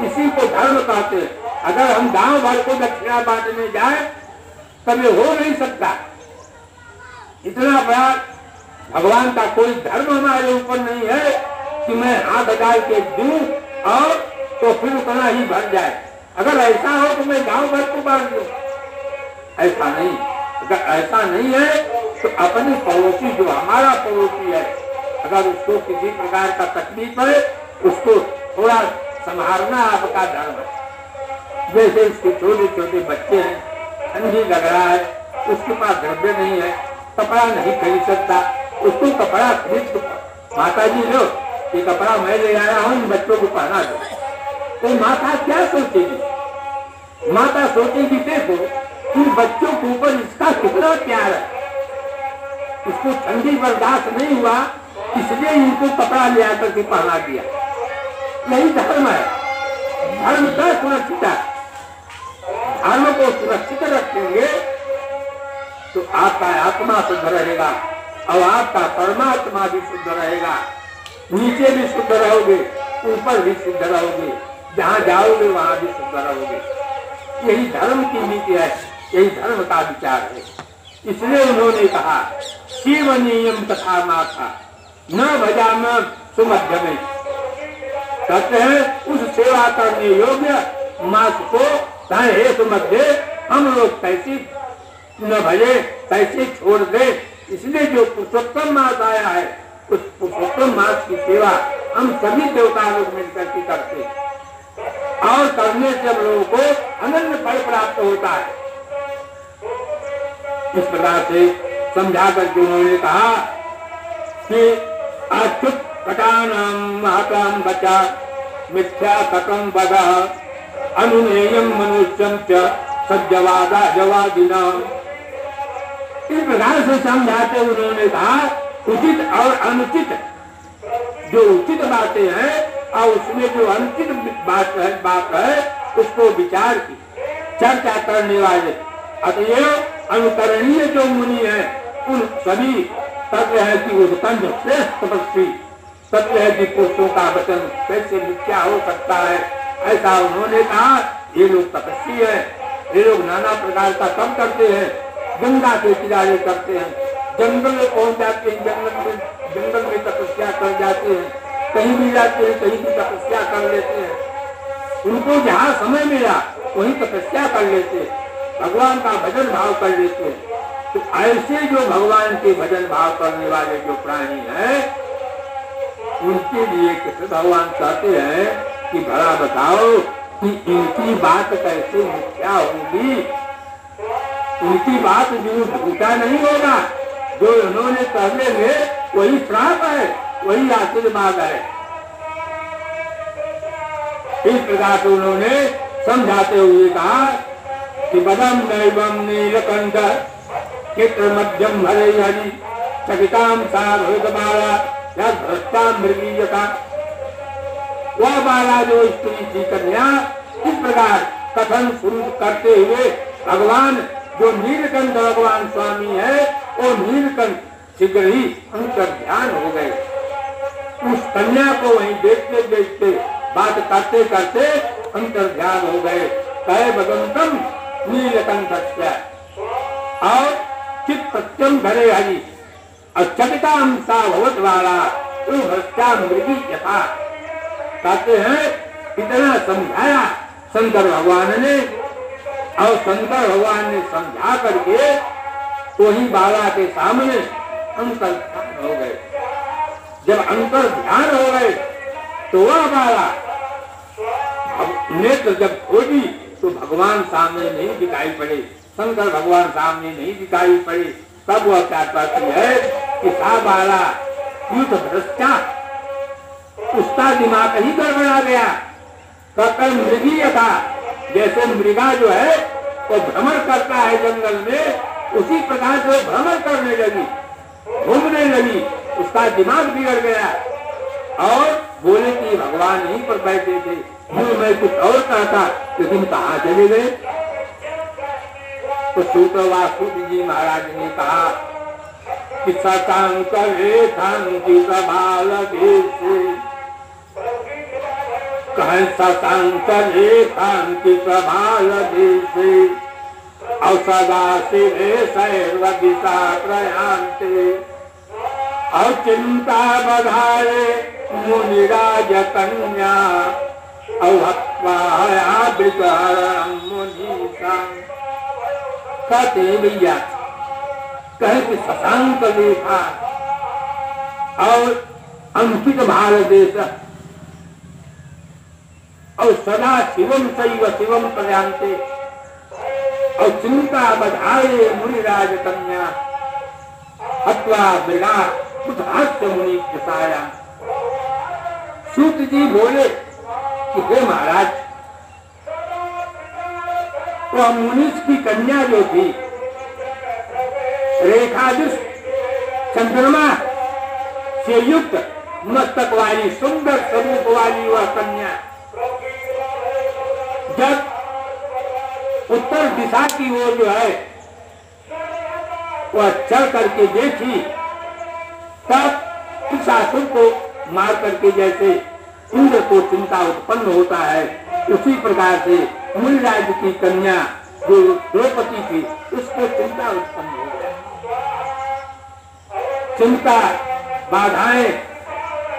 इसी को धर्म कहते हैं। अगर हम गांव भर को दक्षिणा बांटने जाए तब ये हो नहीं सकता। इतना बड़ा भगवान का कोई धर्म हमारे ऊपर नहीं है कि मैं हाथ डाल के दूं और तो फिर उतना ही भर जाए। अगर ऐसा हो तो मैं गांव भर को बांट दूं, ऐसा नहीं। अगर ऐसा नहीं है तो अपने पड़ोसी जो हमारा पड़ोसी है, अगर उसको किसी प्रकार का तकलीफ है, उसको थोड़ा संभालना आपका धर्म है। जैसे उसके छोटे छोटे बच्चे हैं, ठंडी लग रहा है, उसके पास द्रव्य नहीं है, कपड़ा नहीं खरीद सकता, उसको कपड़ा खरीद, माता जी लो ये कपड़ा मैं ले आया हूँ, इन बच्चों को पहना दो। तो माता क्या सोचेगी? माता सोचेगी देखो इन बच्चों के ऊपर इसका कितना प्यार है, इसको ठंडी बर्दाश्त नहीं हुआ इसलिए इनको कपड़ा ले आकर के पहना दिया। यही धर्म है। धर्म का सुरक्षित है। धर्म को सुरक्षित रखेंगे तो आपका आत्मा शुद्ध रहेगा और आपका परमात्मा भी शुद्ध रहेगा। नीचे भी शुद्ध रहोगे, ऊपर भी शुद्ध रहोगे, जहाँ जाओगे वहां भी शुद्ध रहोगे। यही धर्म की नीति है, यही धर्म का विचार है। इसलिए उन्होंने कहा शिव नियम तथा माथा न भजाम सुमध्य में, कहते हैं उस सेवा करने योग्य मास को हे सुमध्य हम लोग कैसी न भजे पैसे छोड़ दे। इसलिए जो पुरुषोत्तम मास आया है उस पुरुषोत्तम मास की सेवा हम सभी देवता लोग मिलकर के करते हैं और करने से हम लोगों को अनन्य फल प्राप्त होता है। इस प्रकार से समझा करके उन्होंने कहा कि अच्युत कटानाम महाताम बचा मिथ्या कटम बदा अनुनेयम मनुष्यम च सज्जवादा जवादिना। इस प्रकार से समझाते उन्होंने कहा उचित और अनुचित, जो उचित बातें हैं और उसमें जो अनुचित बात है उसको विचार की चर्चा करने वाले अतएव अनुकरणीय जो मुनि है उन सभी तत्व है कि उत्कंठ श्रेष्ठ तपस्वी तत्व है कि पुरुषों का वचन कैसे मिथ्या हो सकता है, ऐसा उन्होंने कहा। ये लोग तपस्वी है, ये लोग नाना प्रकार का काम करते हैं, गंगा के किनारे करते हैं, जंगल में पहुंच जाते हैं, जंगल में तपस्या कर जाते हैं, कहीं भी जाते हैं कहीं भी तपस्या कर लेते हैं। उनको जहाँ समय मिला वहीं तपस्या कर लेते हैं, भगवान का भजन भाव कर लेते हैं। तो ऐसे जो भगवान के भजन भाव करने वाले जो प्राणी हैं उनके लिए कृष्ण भगवान कहते हैं कि भला बताओ कि इनकी बात कैसे मिथ्या होगी, इनकी बात झूठा नहीं होगा। जो उन्होंने पहले में वही श्राप है, वही आशीर्वाद है। इस प्रकार से उन्होंने समझाते हुए कहा कि बदम नैवम नीलकंठ चित्र मध्यम हरे हरि चकिताम सा बाला या भ्रष्टा मृगीयता। वह बाला जो स्त्री थी कन्या, इस प्रकार कथन शुरू करते हुए भगवान जो नीलकंठ भगवान स्वामी है वो नीलकंठ शीघ्र ही अंतर ध्यान हो गए। उस कन्या को वहीं देखते देखते बात करते करते अंतर ध्यान हो गए। कहे भगवंतम नीलकंठ और चित प्रत्यम घरे हरि अचकिताम सा भगवत वाला भ्रष्टा मृगी यथा। कहते हैं इतना समझाया शंकर भगवान ने और शंकर भगवान ने समझा करके वही बाला के सामने अंतर ध्यान हो गए। जब अंतर ध्यान हो गए तो वह बाला नेत्र जब खोली तो भगवान सामने नहीं दिखाई पड़े, शंकर भगवान सामने नहीं दिखाई पड़े। तब वह क्या कहती है कि सा बाला युद्ध भ्रष्टा, उसका दिमाग ही गड़बड़ा गया। कहकर मृगीय था, जैसे मृगा जो है वो भ्रमण करता है जंगल में, उसी प्रकार से वो भ्रमण करने लगी, घूमने लगी, उसका दिमाग बिगड़ गया और बोले कि भगवान यहीं पर बैठे थे, मैं कुछ और कहता लेकिन कहाँ चले गए। तो सूत वासुद जी महाराज ने कहा कि शशांक सभाल कहे शशांक रेखांति सभाल औषधा शिवे सर्व दिशा प्रयांते और चिंता बधाए मुनिराज कन्या कहते भैया कहे कि शशांक लेखा और अंकित भारत देश और सदा शिवम शैव शिवम प्रयांते और चिंता बधाए मुनिराज कन्या अथवा मृगा कुछ मुनि प्रसाया। सूत जी बोले कि हे महाराज, तो मुनीष की कन्या जो थी रेखादुष चंद्रमा से युक्त मस्तक वाली सुंदर स्वरूप वाली वह कन्या जब उत्तर दिशा की ओर जो है वह चल करके देखी, तब उस आसुर को मार करके जैसे इंद्र को चिंता उत्पन्न होता है, उसी प्रकार से मुनिराज की कन्या जो द्रौपदी थी उसको चिंता उत्पन्न हो गया। चिंता बाधाएं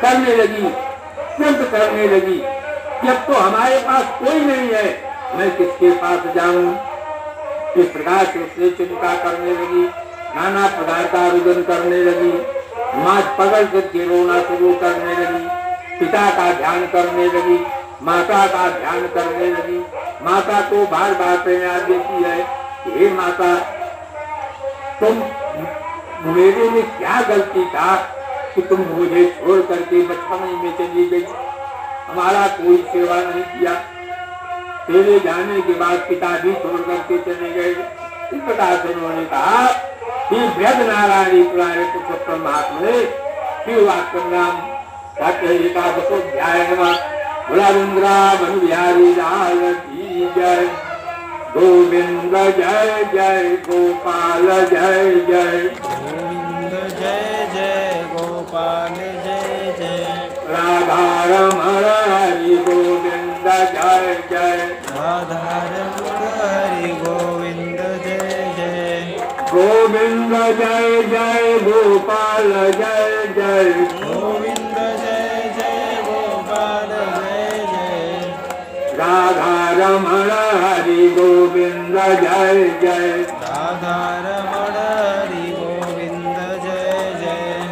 करने लगी, चिंता करने लगी कि अब तो हमारे पास कोई नहीं है, मैं किसके पास जाऊं। इस प्रकार से उससे चिंता करने लगी, नाना प्रकार का रुदन करने लगी, माँ पकड़ करके रोना शुरू करने लगी, पिता का ध्यान करने लगी, माता का ध्यान करने लगी। माता को बार बार प्रेरणा देती है कि हे माता, तुम मेरे में क्या गलती था कि तुम मुझे छोड़ करके बचपन में चली गई, हमारा कोई सेवा नहीं किया, तेरे जाने के बाद पिता भी छोड़ करके चले गए। इस प्रकार से उन्होंने कहा कि वृद्ध नारायणी पुराने पुरुषोत्तम महात्मा शिव वाक्य नाम एकादशोध्याय बुलाविंद्रा मनु बिहारी लाल की जय। गोविंद जय जय गोपाल जय जय। गोविंद जय जय गोपाल जय जय। राधा रमण हरि गोविंद जय जय। राधा रमण हरि गोविंद जय जय। गोविंद जय जय गोपाल जय जय। गोविंद जय जय गोपाल जय जय। राधा रमण हरि गोविंद जय जय। राधा रमण हरि गोविंद जय जय।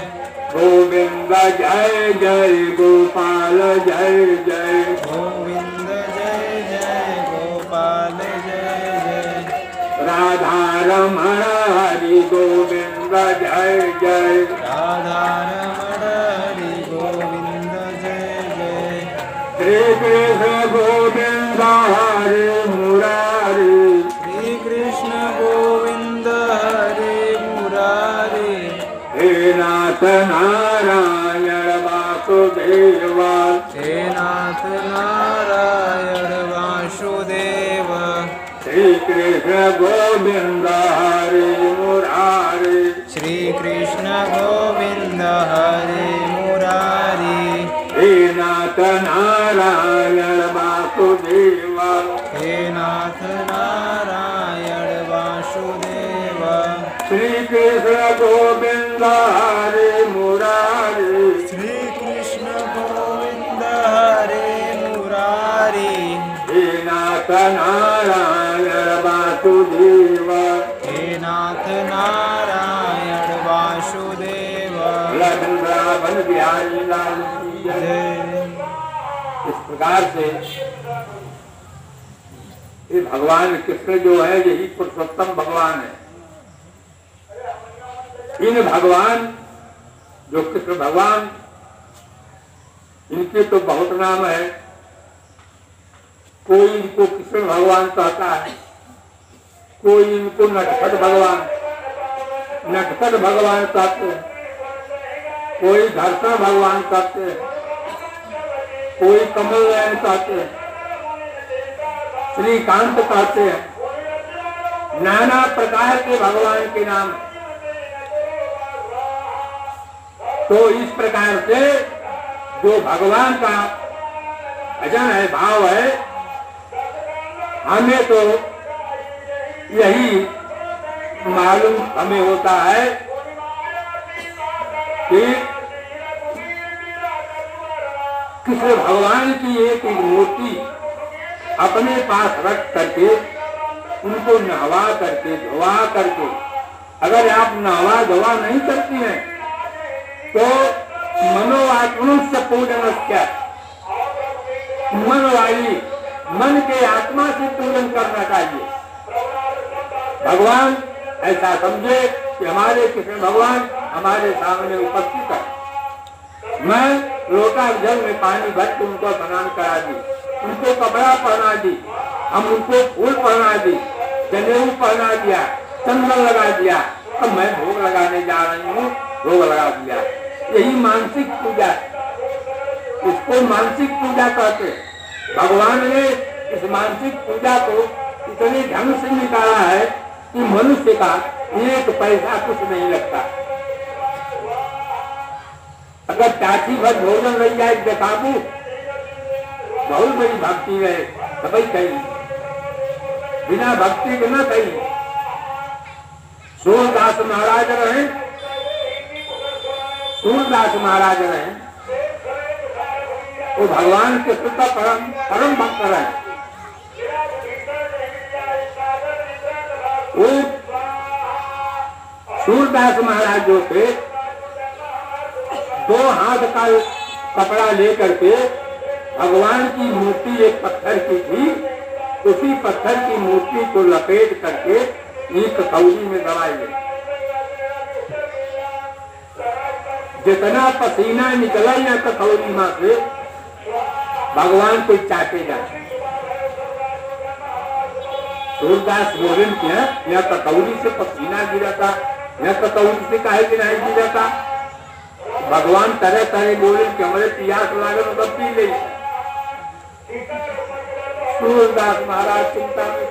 गोविंद जय जय गोपाल जय जय। गोविंद जय जय गोपाल जय जय। राधा रमण हरि गोविंद जय जय। राधा रमण हरि गोविंद जय जय। श्री कृष्ण गोविंद हरे मुरारी। श्री कृष्ण गोविंद हरे मुरारी। हे नाथ नारायण वासुदेवा। हे नाथ नारायण वासुदेव। श्री कृष्ण गोविंद हरे मुरारी। श्री कृष्ण गोविंद हरे मुरारी। हे नाथ नारायण वासुदेवा। हे नाथ नारायण वासुदेव। श्री कृष्ण गोविंद हरे मुरारी। श्री कृष्ण गोविंद हरे मुरारी। हे नाथ नारायण वासुदेव। हे नाथ नारायण वासुदेव। वृंदावन बिहारी लाल की जय। जय। इस प्रकार से ये भगवान कृष्ण जो है यही पुरुषोत्तम भगवान है। इन भगवान जो कृष्ण भगवान, इनके तो बहुत नाम है। कोई इनको कृष्ण भगवान कहता है, कोई इनको नटखट भगवान कहते हैं, कोई घर्षण भगवान कहते हैं, कोई कमल नयन कहते हैं, श्रीकांत कहते हैं। नाना प्रकार के भगवान के नाम। तो इस प्रकार से जो भगवान का भजन है, भाव है, हमें तो यही मालूम हमें होता है कि कृष्ण भगवान की एक मूर्ति अपने पास रख करके उनको नहवा करके धोवा करके, अगर आप नहवा धोवा नहीं करती हैं तो मनोआत्मनुष्य पूजन क्या, मन वाली मन के आत्मा से पूजन करना चाहिए। भगवान ऐसा समझे कि हमारे कृष्ण भगवान हमारे सामने उपस्थित है। मैं लोटा जल में पानी भर के उनको स्नान करा दी, उनको कपड़ा पहना दी, हम उनको फूल पहना दी, जनेऊ पहना दिया, चंदन लगा दिया, अब मैं भोग लगाने जा रही हूँ, भोग लगा दिया। यही मानसिक पूजा, इसको मानसिक पूजा कहते हैं। भगवान ने इस मानसिक पूजा को इतने ढंग से निकाला है कि मनुष्य का एक पैसा कुछ नहीं लगता। अगर चाची भर भोजन रह जाए बेकाबू, बहुत बड़ी भक्ति है, सबई कही बिना भक्ति के न कही। सूरदास महाराज रहे, सूरदास महाराज रहे, वो भगवान के पिता परम भक्त रहे। वो सूरदास महाराज जो थे 2 हाथ का कपड़ा लेकर के भगवान की मूर्ति एक पत्थर की थी, उसी पत्थर की मूर्ति को लपेट करके एक कटोरी में दबाई गई। जितना पसीना निकला या कटोरी मां से भगवान को चाटेगा। सूरदास बोले क्या या कटोरी से पसीना गिरा था, या कटोरी से काहे कि नहीं गिरा था। भगवान तरह तरह बोले कि हमारे प्यास लागे तो सब पी ले। सूरदास महाराज चिंता में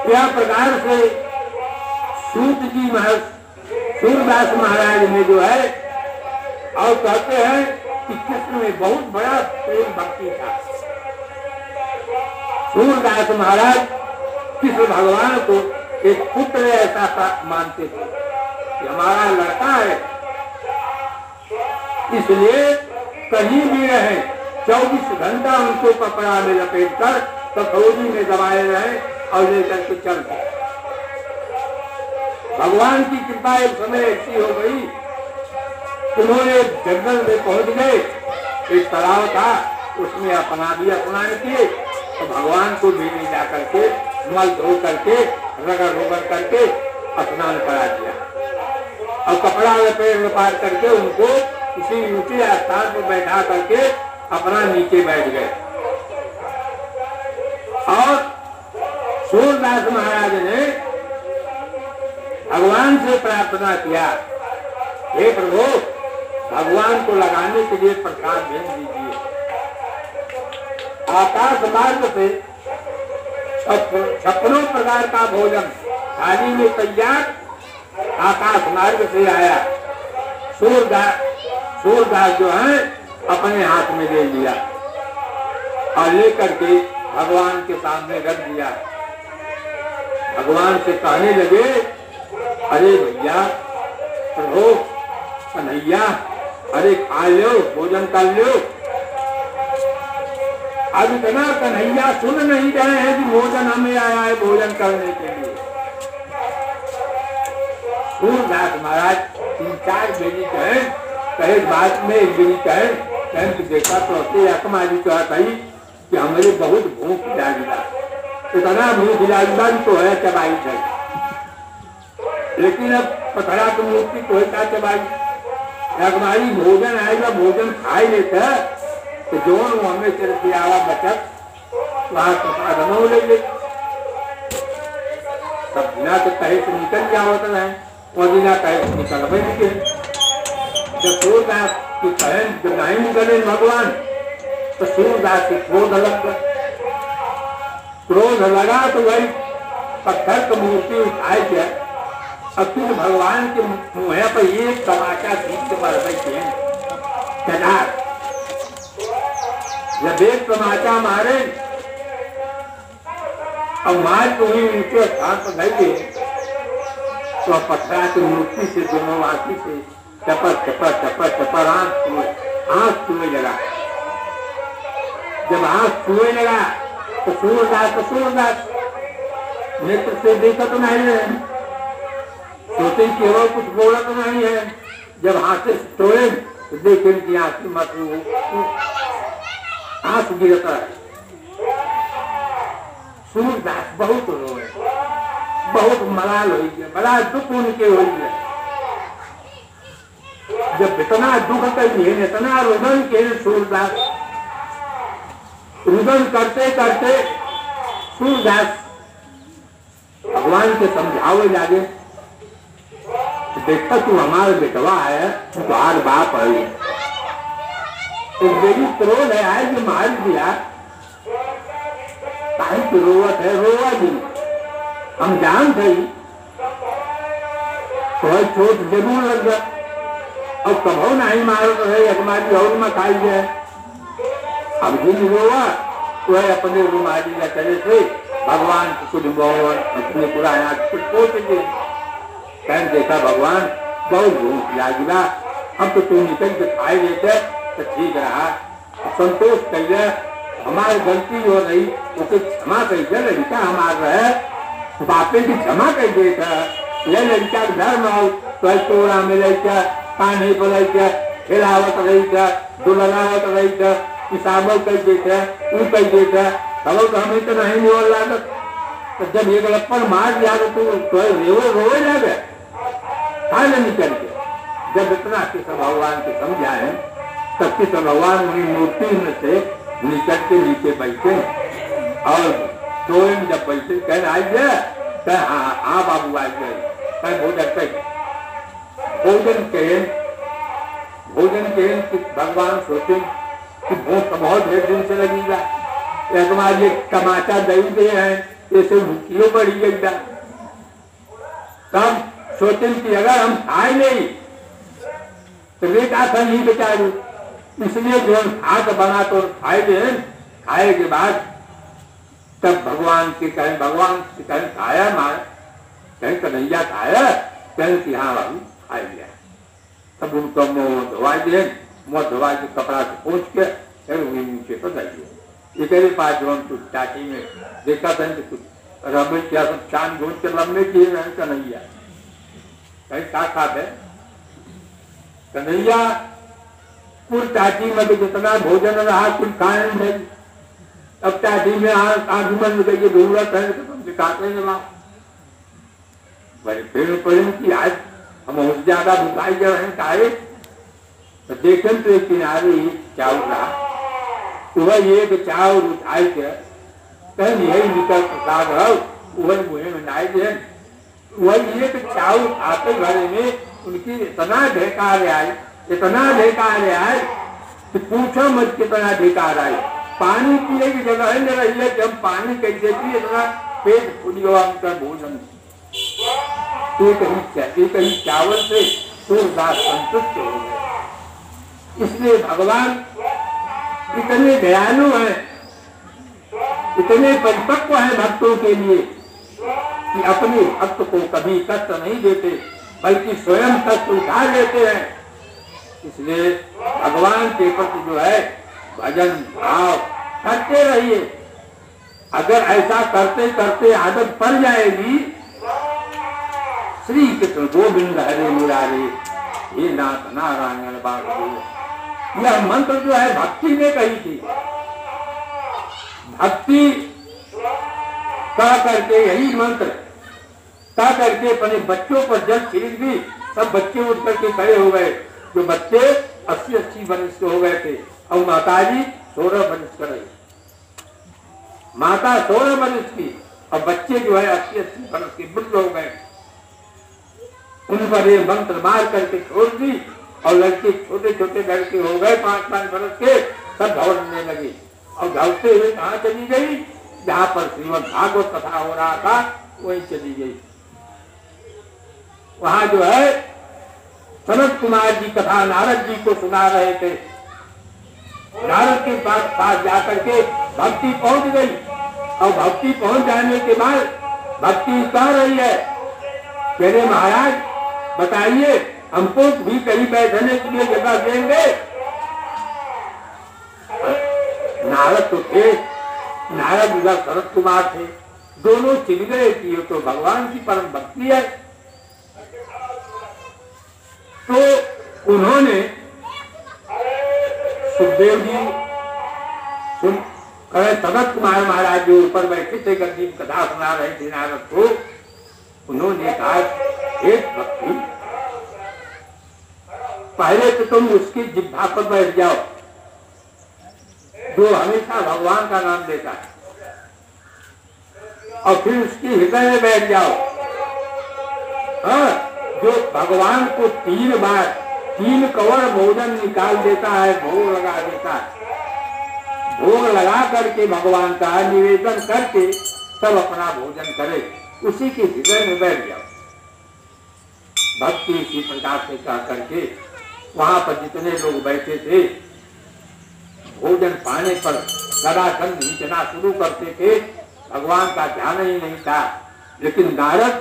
क्या प्रकार से सूत जी सूरदास महाराज ने जो है और कहते हैं कि कृष्ण में बहुत बड़ा प्रेम भक्ति था। सूरदास महाराज कृष्ण भगवान को एक पुत्र ऐसा मानते थे कि हमारा लड़का है, इसलिए कहीं भी रहे 24 घंटा उनको कपड़ा में लपेट कर कटोरी में दबाए रहे और लेकर के चलते। भगवान की कृपा एक समय ऐसी हो गई, उन्होंने जंगल में पहुंच गए, एक तालाब था, उसमें स्नान किए तो भगवान को भी ले जाकर के मल धो करके रगड़ करके स्नान करा दिया और कपड़ा लपेट करके उनको किसी ऊंचे स्थान पर बैठा करके अपना नीचे बैठ गए। और सूरदास महाराज ने भगवान से प्रार्थना किया, हे प्रभु भगवान को लगाने के लिए प्रसाद भेज दीजिए। आकाश मार्ग से 56 प्रकार का भोजन थाली में तैयार आकाश मार्ग से आया। सूरदास जो है अपने हाथ में ले लिया और लेकर के भगवान के सामने रख दिया। भगवान से कहने लगे, अरे भैया प्रभु कन्हैया, अरे खा लो, भोजन कर लो। अब इतना कन्हैया सुन नहीं रहे हैं कि भोजन हमें आया है भोजन करने के लिए। सूरदास महाराज 3-4 बेरी कहे बात में एक बेरी कहे कि देखा तो अकमारी कहता ही कि हमारे बहुत भूख लागेगा, इतना भूख लागेगा तो है चबाई है, लेकिन अब पथरा की मूर्ति तो है क्या चबाई। अकमारी भोजन आएगा, भोजन खाई लेता तो जो हमें चलती आवा बचत वहां प्रसाद हो ले सब बिना तो कहे से निकल गया होता है, और बिना कहे से निकल गए। जब सूरदास की बहन जब नहीं निकले भगवान तो सूरदास से क्रोध लग गया। क्रोध लगा तो वही पत्थर की मूर्ति उठाए गया और फिर भगवान के मुँह पर एक तमाचा खींच के मार बैठे चला। जब एक तमाचा मारे और मार को ही उनके स्थान पर गए तो पत्थरा की मूर्ति से दोनों आंखी से चपर आंख छुए लगा। जब आंख छुए लगा तो सूरदास नेत्र से देखा तो नहीं है, सोचे केवल कुछ बोला तो नहीं है। जब हाथ से तोड़े तो देखे कि आंख मत आंख गिरता है। सूरदास बहुत रोए, बहुत मलाल हो गया, बड़ा दुख उनके हो गया। जब इतना दुख करिए इतना रुदन के सूरदास रुदन करते करते सूरदास भगवान के समझावे लगे, देखा तू हमारा बेटवा है, तुम्हार बाप है, तो मेरी क्रोध है आए जो मार दिया, ताई की रोवत है रोवा दी, हम जान थे तो चोट जरूर लग गया। अब कभो नहीं मारो तो है हमारी और में खाई जाए। अब जिन रोवा तो है अपने रुमाली या चले थे भगवान को कुछ भगवान अपने पुराना कुछ पोत दे। कह देखा भगवान बहुत भूख लागेगा, हम तो तू निकल के खाए लेते तो ठीक रहा। संतोष कर हमारी गलती हो रही उसे क्षमा कर दे। लड़का हमारा है बापे की क्षमा कर देता ये लड़का धर्म हो तो तोड़ा मिले क्या पानी बोले क्या खिलावत रही था दुलनावत रही था किसाबों कर देता वो कर देता खबर तो हमें तो नहीं बोल रहा तो जब एक लप्पन मार दिया तो रोए लगे खाने निकल के। जब इतना कृष्ण भगवान के समझाए तब कृष्ण भगवान उन्हीं मूर्ति में से निकल के नीचे बैठे और स्वयं जब बैठे कह आइए कह हाँ बाबू आ गए कह भोजन के भगवान सोचे कि भूख तो बहुत ढेर दिन से लगेगा एक बार ये टमाटर दही दे हैं ऐसे भूखियों बढ़ी गई तब सोचे कि अगर हम खाए नहीं तो वे क्या था नहीं बेचारू इसलिए जो हाथ बना तो खाए खाए के बाद तब भगवान के कहें खाया मार कहीं कन्हैया खाया कहें कि हाँ बाबू खा लिया। तब उनको मुँह धोवा दिए मुँह धोवा के कपड़ा से पूछ के फिर उन्हें नीचे पर जाइए इतने पास जो हम टाटी में देखा था कि कुछ रबड़ क्या सब चांद घूम के लंबे किए नहीं कन्हैया कहीं क्या खाते कन्हैया कुल टाटी में तो जितना भोजन रहा कुछ खाए नहीं अब टाटी में आगमन में देखिए जरूरत है तो दिखाते हैं वहां बड़े पेड़ पड़े कि आज हम और ज्यादा भुखाई जब हैं खाए तो देखें तो एक किनारे चावल रहा वह एक चावल उठाई के कहीं यही निकल प्रसाद हो वही मुहे में नाई दे वही एक चावल खाते घरे में उनकी इतना ढेकार आए कि पूछो मत कितना ढेकार आए। पानी पीने की जगह न रही है कि हम पानी कैसे पिए इतना पेट फूलियो उनका भोजन एक ही चावल से सूरदास संतुष्ट हो गए। इसलिए भगवान इतने दयालु हैं इतने परिपक्व हैं भक्तों के लिए कि अपने भक्त को कभी कष्ट नहीं देते बल्कि स्वयं कष्ट उठा लेते हैं। इसलिए भगवान के प्रति जो है भजन भाव करते रहिए। अगर ऐसा करते करते आदत पड़ जाएगी श्री कृष्ण गोविंद हरे मुरारे हे नाथ नारायण वासुदेव यह मंत्र जो है भक्ति ने कही थी। भक्ति कह करके यही मंत्र कह करके अपने बच्चों पर जब छिड़क दी सब बच्चे उठ करके खड़े हो गए। जो बच्चे 80-80 वर्ष के हो गए थे और माताजी 16 वर्ष कर रही माता 16 वर्ष की और बच्चे जो है 80-80 वर्ष के वृद्ध हो गए। उन पर ये मंत्र मार करके छोड़ दी और लड़के छोटे छोटे लड़के हो गए 5-5 वर्ष के सब दौड़ने लगे और दौड़ते हुए कहाँ चली गई जहाँ पर श्रीमद् भागवत कथा हो रहा था वही चली गई। वहां जो है सनत कुमार जी कथा नारद जी को सुना रहे थे। नारद के पास जाकर के भक्ति पहुंच गई और भक्ति पहुंच जाने के बाद भक्ति कह रही है कह रहे महाराज बताइए हमको भी कहीं बैठने के लिए जगह देंगे। नारद तो थे नारद उधर शरद कुमार थे दोनों चिल गए कि तो भगवान की परम भक्ति है। तो उन्होंने सुखदेव जी सनत कुमार महाराज जो ऊपर बैठे थे गद्दी कथा सुना रहे थे नारद को उन्होंने कहा एक भक्ति पहले तो तुम उसकी जिह्वा पर बैठ जाओ जो हमेशा भगवान का नाम लेता है और फिर उसकी हृदय में बैठ जाओ। हाँ जो भगवान को 3 बार 3 कवर भोजन निकाल देता है भोग लगा देता है भोग लगा करके भगवान का निवेदन करके सब अपना भोजन करे उसी के हृदय में बैठ जाओ। भक्ति इसी प्रकार से कह करके वहां पर जितने लोग बैठे थे भोजन पाने पर लगातार खींचना शुरू करते थे। भगवान का ध्यान ही नहीं था लेकिन नारद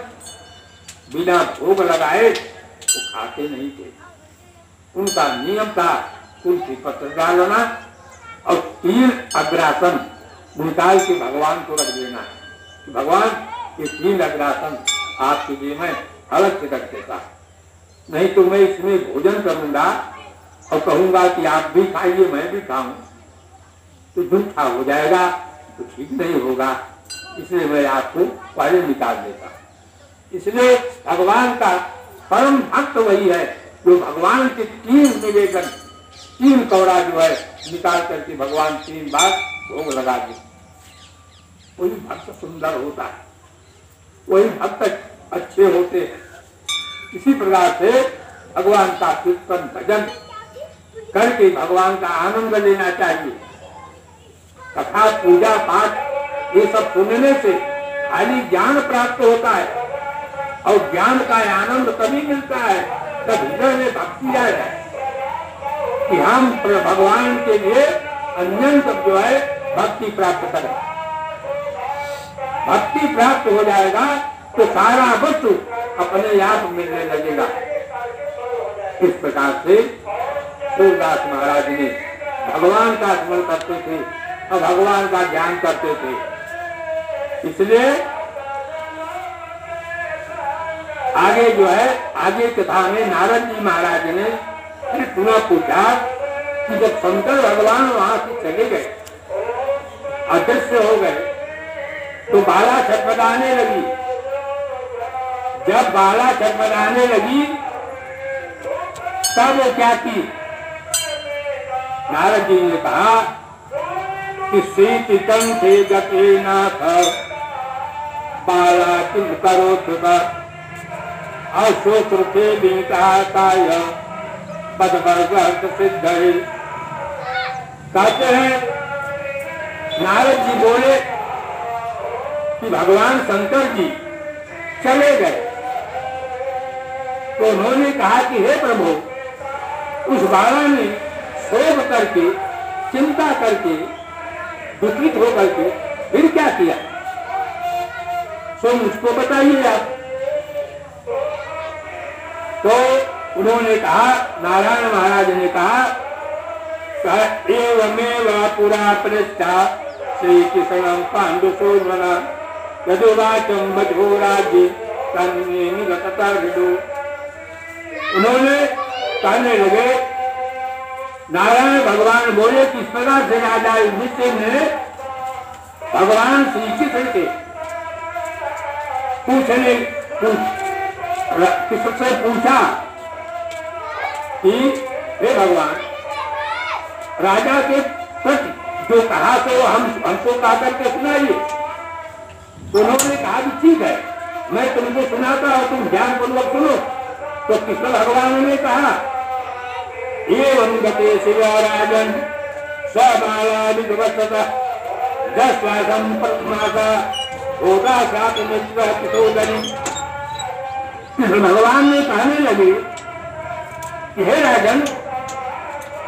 बिना भोग लगाए वो खाते नहीं थे। उनका नियम था तुलसी पत्र डालना और 3 अग्रासन निकाल के भगवान को रख देना है कि भगवान ये 3 अग्रासन आपके लिए मैं अलग से रख देता, नहीं तो मैं इसमें भोजन करूंगा और कहूंगा कि आप भी खाइए मैं भी खाऊं तो झूठा हो जाएगा, तो ठीक नहीं होगा, इसलिए मैं आपको पहले निकाल देता। इसलिए भगवान का परम भक्त वही है जो भगवान के 3 निवेदन 3 कौड़ा जो है निकाल करके भगवान 3 बार भोग लगा दे। वही भक्त सुंदर होता है, वही भक्त अच्छे होते हैं। इसी प्रकार से भगवान का कीर्तन भजन करके भगवान का आनंद लेना चाहिए। कथा पूजा पाठ ये सब सुनने से खाली ज्ञान प्राप्त होता है और ज्ञान का आनंद तभी मिलता है तब हृदय में भक्ति आ जाए कि हम भगवान के लिए अन्यंत जो है भक्ति प्राप्त करें। भक्ति प्राप्त हो जाएगा तो सारा वस्तु अपने आप मिलने लगेगा। इस प्रकार से सूरदास महाराज ने भगवान का स्मरण करते थे और भगवान का ध्यान करते थे। इसलिए आगे जो है आगे कथा में नारद जी महाराज ने फिर पुनः पूछा कि जब शंकर भगवान वहां से चले गए, अदृश्य हो गए, तो बाला छटपटाने लगी। जब बाला छटपटाने लगी तब वो क्या की? नारद जी ने कहा कि शीतम थे गते नाथ बाला किम करो तुका अशोत्र थे विकाय पदवर्ग सिद्ध। कहते हैं नारद जी बोले कि भगवान शंकर जी चले गए, तो उन्होंने कहा कि हे प्रभु, उस बाला ने शोक करके चिंता करके दुखित होकर के फिर क्या किया, सो मुझको बताइए आप। तो उन्होंने कहा, नारायण महाराज ने कहा एवमेव पुरा पृष्ठा श्री कृष्ण पांडुशोधना यदुवाचम बधो राज्य तन्मे निगतता विदु। उन्होंने कहने लगे, नारायण भगवान बोले किस प्रकार से राजा युधिष्ठिर ने भगवान श्री कृष्ण के किससे पूछा कि हे भगवान, राजा के प्रति जो कहा तो हमको कहा करके सुनाइए। तो उन्होंने कहा कि ठीक है, मैं तुमको सुनाता हूं, तुम ध्यान पूर्वक सुनो। तो कृष्ण भगवान ने कहा, एवं गते शिवराजन स्वबाला विधवस्तः दशवासं प्रथमासा होता सात मित्र किशोदरी। कृष्ण भगवान ने कहने लगे कि हे राजन,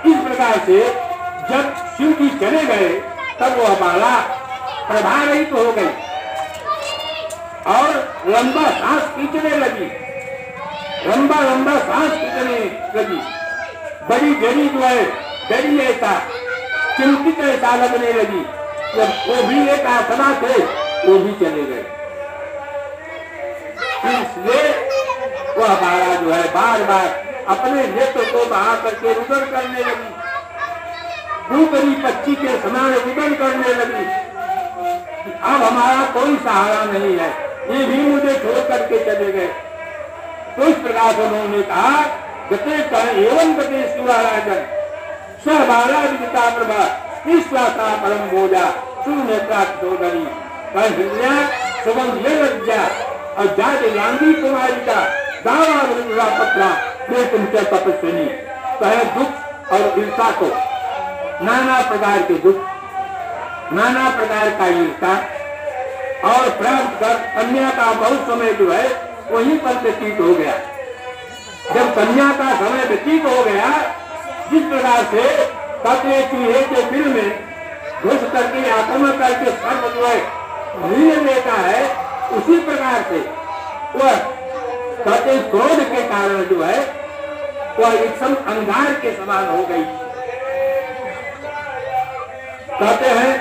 इस प्रकार से जब शिव जी चले गए तब वह बाला प्रभावित हो गई और लंबा सांस खींचने लगी, लंबा लंबा सांस खींचने लगी। बड़ी जड़ी जो है डरी ऐसा चिंतित ऐसा लगने लगी। जब वो भी एक आसना थे वो भी चले गए। इसलिए वह बाला जो है बार बार अपने नेत्र को बहा करके रुदन करने लगी, दूसरी पक्षी के समान रुदन करने लगी। अब हमारा कोई सहारा नहीं है, ये भी मुझे छोड़ करके चले गए। तो इस प्रकार से उन्होंने कहा, गते एवं गते शिवराजन सहबाला विदिता प्रभा विश्वासा परम बोझा शून्य प्राप्त सोदरी सुगंध ये लज्जा और जाते गांधी कुमारी का दावा वृंदा पत्रा वे तुमसे तपस्विनी। कहे दुख और ईर्षा को, नाना प्रकार के दुख, नाना प्रकार का ईर्षा और प्राप्त कर कन्या का बहुत समय जो है वहीं पर व्यतीत हो गया। जब कन्या का समय व्यतीत हो गया, जिस प्रकार से कपड़े चूहे के बिल में घुस करके आक्रमण करके सर्व जो है लीन लेता है, उसी प्रकार से वह कहते क्रोध के कारण जो है वह एकदम अंगार के समान हो गई। कहते हैं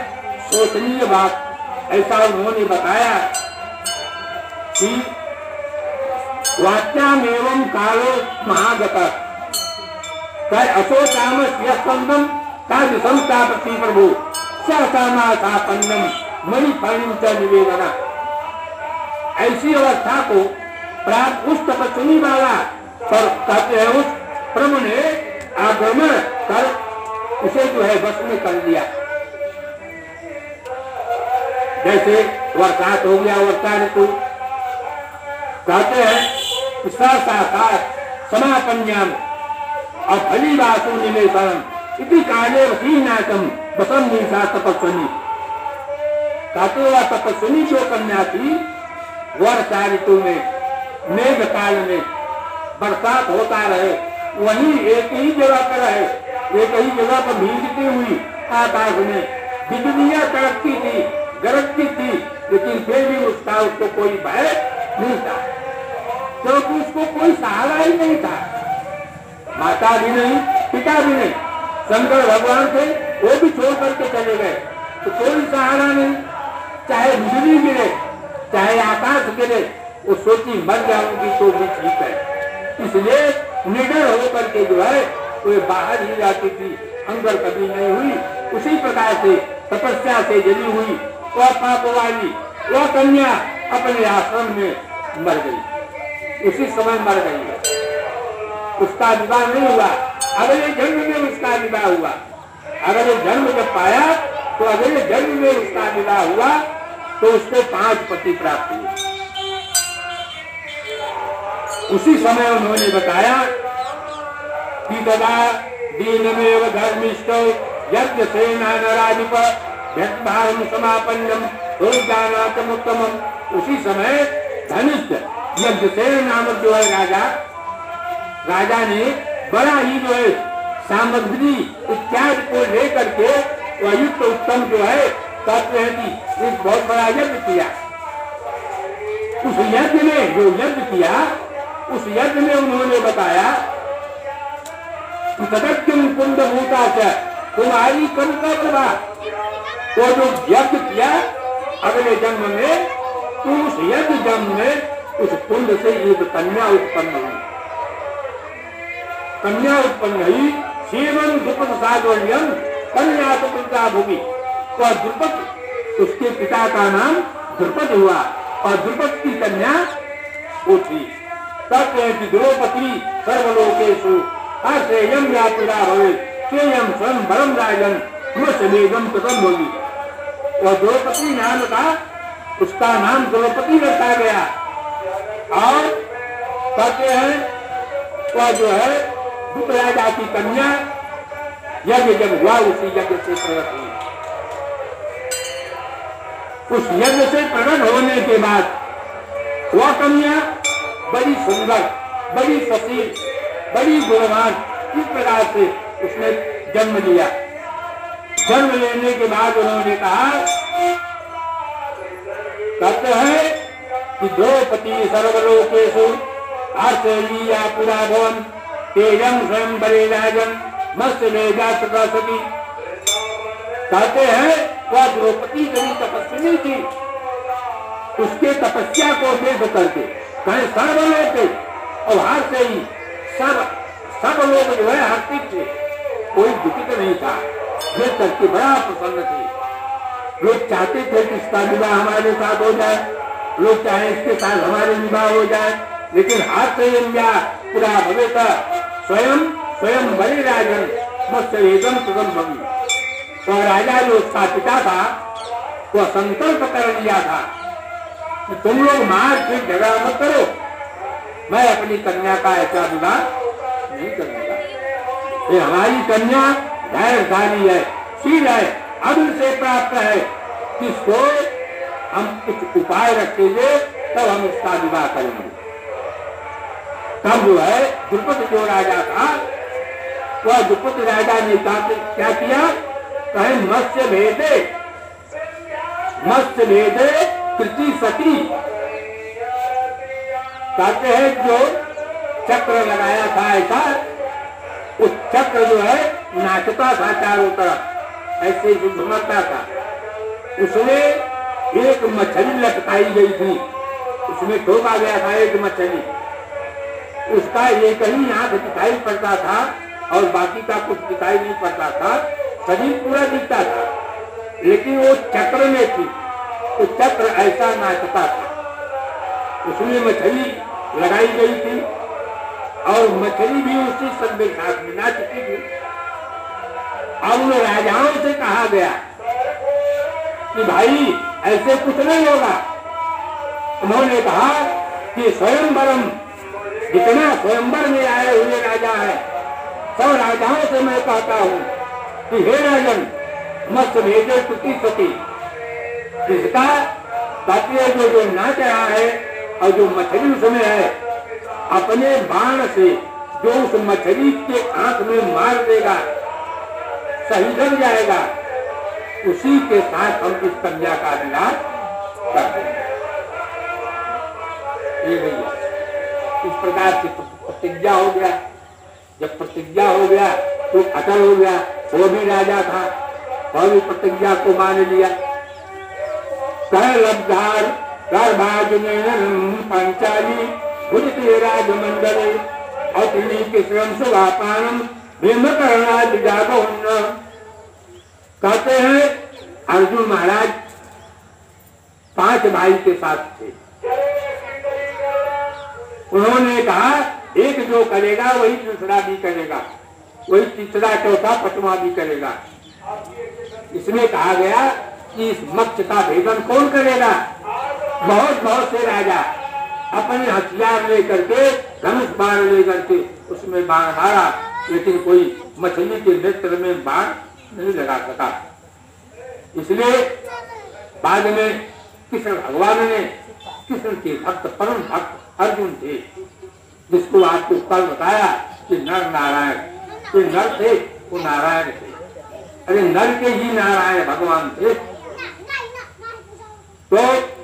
सोचनीय बात ऐसा उन्होंने बताया कि वाच्याम एवं कालो महागत असोचामस्यम का विषम का प्रति प्रभु सन्नम मणिफणिम च निवेदना। ऐसी अवस्था को प्राप्त उस तपस्वी वाला पर कहते हैं उस प्रभु ने आक्रमण कर उसे जो है वश में कर लिया। जैसे वर्षात हो गया, वर्षा ऋतु कहते हैं साकार समापन्याम और फलीवासु निवेशनम इति काले वसीनाकम बसम निशा तपस्विनी। कहते हुआ तपस्विनी जो कन्या थी वर्षा ऋतु में मेघ काल में बरसात होता रहे, वहीं एक ही जगह पर रहे, एक ही जगह पर भीगती हुई आकाश में बिजलियां कड़कती थी, गरजती थी, लेकिन फिर भी उसको कोई भय नहीं था, क्योंकि उसको कोई सहारा ही नहीं था। माता भी नहीं, पिता भी नहीं, शंकर भगवान थे वो भी छोड़ करके चले गए, तो कोई सहारा नहीं। चाहे बिजली गिरे, चाहे आकाश गिरे, वो सोची मर जाऊंगी तो भी ठीक है। इसलिए निडर होकर के जो है वो बाहर ही जाती थी, अंदर कभी नहीं हुई। उसी प्रकार से तपस्या से जली हुई वह पाप वाली वह कन्या अपने आश्रम में मर गई, उसी समय मर गई। उसका विवाह नहीं हुआ, अगले जन्म में उसका विवाह हुआ। अगले जन्म जब पाया तो अगले जन्म में उसका विवाह हुआ तो उसको 5 पति प्राप्त हुए। उसी समय उन्होंने बताया कि तदा दीनमेव धर्मिष्ठ यज्ञ सेनाधिप व्यक्तिभारम समापन्नम उत्तमम। उसी समय धनिष्ठ यज्ञसेन नामक जो है राजा ने बड़ा ही जो है सामग्री इत्यादि को लेकर के युक्त उत्तम जो है कहते हैं कि एक बहुत बड़ा यज्ञ किया। उस यज्ञ में जो यज्ञ किया उस यज्ञ में उन्होंने बताया कि तदक्यम कुंड भूता से तुम्हारी कविता प्रभा, वो जो यज्ञ किया अगले जन्म में, तो उस यज्ञ जन्म में उस कुंड से एक कन्या उत्पन्न हुई। कन्या उत्पन्न हुई सेवन द्रुपद सागोल्यम कन्या तो पिता भूमि। और द्रुपद उसके पिता का नाम द्रुपद हुआ और द्रुपद की कन्या वो थी। कहते हैं कि द्रौपदी सर्वलोकेषु हर्षेयं व्यापुरा भवेत् तेयं स्वयं वरं राजन् मत्स्यमेघं कृतं होगी। और द्रौपदी नाम का उसका नाम द्रौपदी रखा गया। और कहते हैं वह जो है दुष्ट राजा की कन्या यज्ञ जब हुआ उसी यज्ञ से प्रकट हुई। उस यज्ञ से प्रकट होने के बाद वह कन्या बड़ी सुंदर, बड़ी सशील, बड़ी गुणवान, इस प्रकार से उसने जन्म लिया। जन्म लेने के बाद उन्होंने कहा, कहते हैं कि द्रौपदी सर्वलोकेषु हर्षेयी पुरा भवन तेजं स्वयं बरे राजन मत्स्यमेघा तथा सती। कहते हैं वह द्रौपदी बड़ी तपस्विनी थी, उसके तपस्या को देख करके कहीं सर्वलोक और हार से ही सब लोग जो है हर्षित थे, कोई दुखित नहीं था, देख करके बड़ा प्रसन्न थे। लोग चाहते थे कि इसका विवाह हमारे साथ हो जाए, लोग चाहे इसके साथ हमारे विवाह हो जाए, लेकिन हाथ से पूरा भवेता स्वयं बड़े राजन मत्स्यमेघं कृतं भवि। तो राजा जो उसका पिता था वह संकल्प कर लिया था कि तुम लोग मार फिर झगड़ा मत करो, मैं अपनी कन्या का ऐसा विवाह नहीं करूंगा। ये हमारी कन्या धैर्यशाली है, शील है, अदल से प्राप्त है, किसको हम कुछ उपाय रखेंगे तब हम इसका विवाह करेंगे। तब जो है द्रुपद जो राजा था वह द्रुपद राजा ने क्या किया, कहे मत्स्य भेदे कृति सती। कहते हैं जो चक्र लगाया था ऐसा, उस चक्र जो है नाचता था चारों तरफ, ऐसे जो घुमाता था, उसमें एक मछली लटकाई गई थी, उसमें ठोका गया था एक मछली, उसका एक ही आंख दिखाई पड़ता था और बाकी का कुछ दिखाई नहीं पड़ता था, शरीर पूरा दिखता था, लेकिन वो चक्र में थी, तो चक्र ऐसा नाचता था, उसमें मछली लगाई गई थी और मछली भी उसी संग साथ में नाचती थी। अब उन राजाओं से कहा गया कि भाई ऐसे कुछ नहीं होगा। उन्होंने कहा कि स्वयंवरम, जितना स्वयंवर में आए हुए राजा है, सब राजाओं से मैं कहता हूँ कि हे राजन, मत भेजो तुति सती, जिसका तात्पर्य जो नाच रहा है और जो मछली उसमें है, अपने बाण से जो उस मछली के आंख में मार देगा, सही लग जाएगा, उसी के साथ हम इस कन्या का विवाह कर देंगे। ये भैया इस प्रकार की प्रतिज्ञा हो गया। जब प्रतिज्ञा हो गया तो अटल हो गया। वो भी राजा था, वह भी प्रतिज्ञा को मान लिया। लब्धार पंचाली भुजते राजमंडले अतिनी के श्रम सुभापानम भीम करना जागोन्न। कहते हैं अर्जुन महाराज 5 भाई के साथ थे। उन्होंने कहा एक जो करेगा वही दूसरा भी करेगा, वही तीसरा चौथा पांचवा भी करेगा। इसमें कहा गया कि इस मक्ष का भेदन कौन करेगा। बहुत से राजा अपने हथियार लेकर के, धनुष बाण लेकर के उसमें बाण मारा, लेकिन कोई मछली के नेत्र में बाण नहीं लगा सका। इसलिए बाद में कृष्ण भगवान ने, कृष्ण के भक्त परम भक्त अर्जुन थे, जिसको आपको कल बताया कि नर नारायण, ये नर थे वो नारायण थे। अरे नर के ही नारायण भगवान थे। तो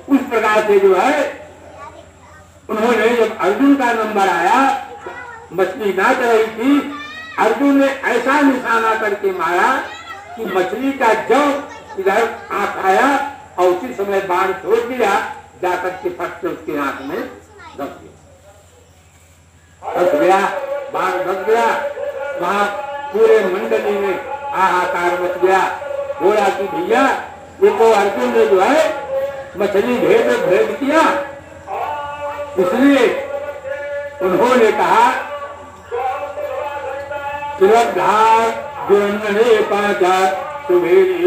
उस प्रकार से जो है उन्होंने, जब अर्जुन का नंबर आया, मछली नाच रही थी, अर्जुन ने ऐसा निशाना करके मारा कि मछली का जब इधर आंख आया और उसी समय बाण छोड़ दिया, जाकर के फट से उसके आंख में दब गया, बाण दब गया। वहां पूरे मंडली में हाहाकार मच गया। बोला कि भैया देखो अर्जुन ने जो है मछली भेद किया। इसलिए उन्होंने कहा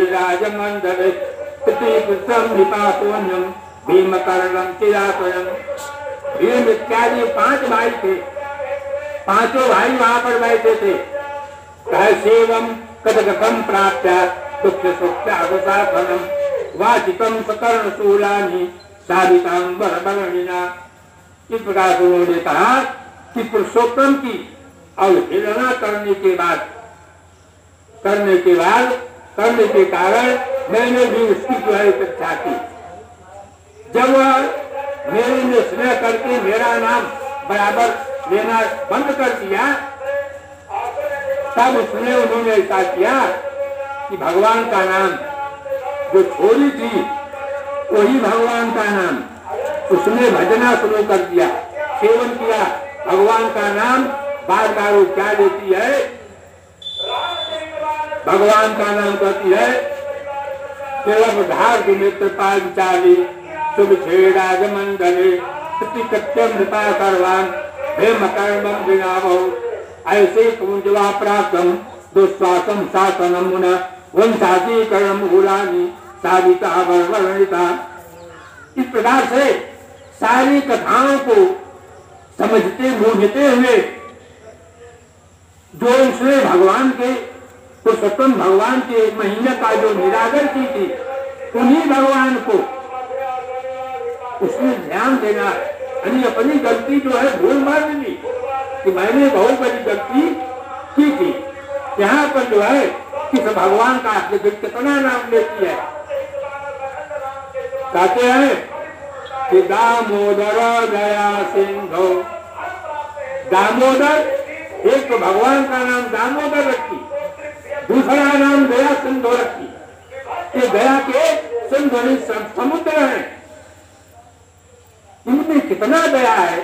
राजमंडल भीम करणम चिरातरम। भीम इत्यादि 5 भाई थे, 5 भाई वहां पर बैठे थे। सेवम कदगम प्राप्त दुख सुखम वाचिकम सकर्ण शूलानी साधिकांबर बरणिना। इस प्रकार से उन्होंने कहा कि पुरुषोत्तम की अवहेलना करने के कारण मैंने भी उसकी जो है इच्छा की। जब वह मेरे ने स्नेह करके मेरा नाम बराबर लेना बंद कर दिया, तब उसने उन्होंने ऐसा किया कि भगवान का नाम जो छोड़ी थी वही भगवान का नाम उसने भजना शुरू कर दिया, सेवन किया। भगवान का नाम बार बार वो क्या देती है, भगवान का नाम कहती है धार मित्रपा विचारी शुभ छेड़ा मंडले कृत्यम नृपा करवान हेम कर्मम विनामो। ऐसे कुंजवा प्राप्तम दुस्वासम शासनम मुना वंशाती कर्म गुलानी साधिका वर्णिता। इस प्रकार से सारी कथाओं को समझते बूझते हुए जो उसने भगवान के पुरुषोत्तम भगवान के महिमा का जो निरादर की थी, उन्हीं भगवान को उसमें ध्यान देना, यानी अपनी गलती जो है भूल मान ली कि मैंने बहुत बड़ी गलती की थी। यहाँ पर जो है किस भगवान का कितना नाम लेती है। कहते हैं कि दामोदर दया सिंधु। दामोदर, एक तो भगवान का नाम दामोदर रखी, दूसरा नाम दया सिंधु रखी। दया के सिंधु समुद्र है, इनमें कितना दया है,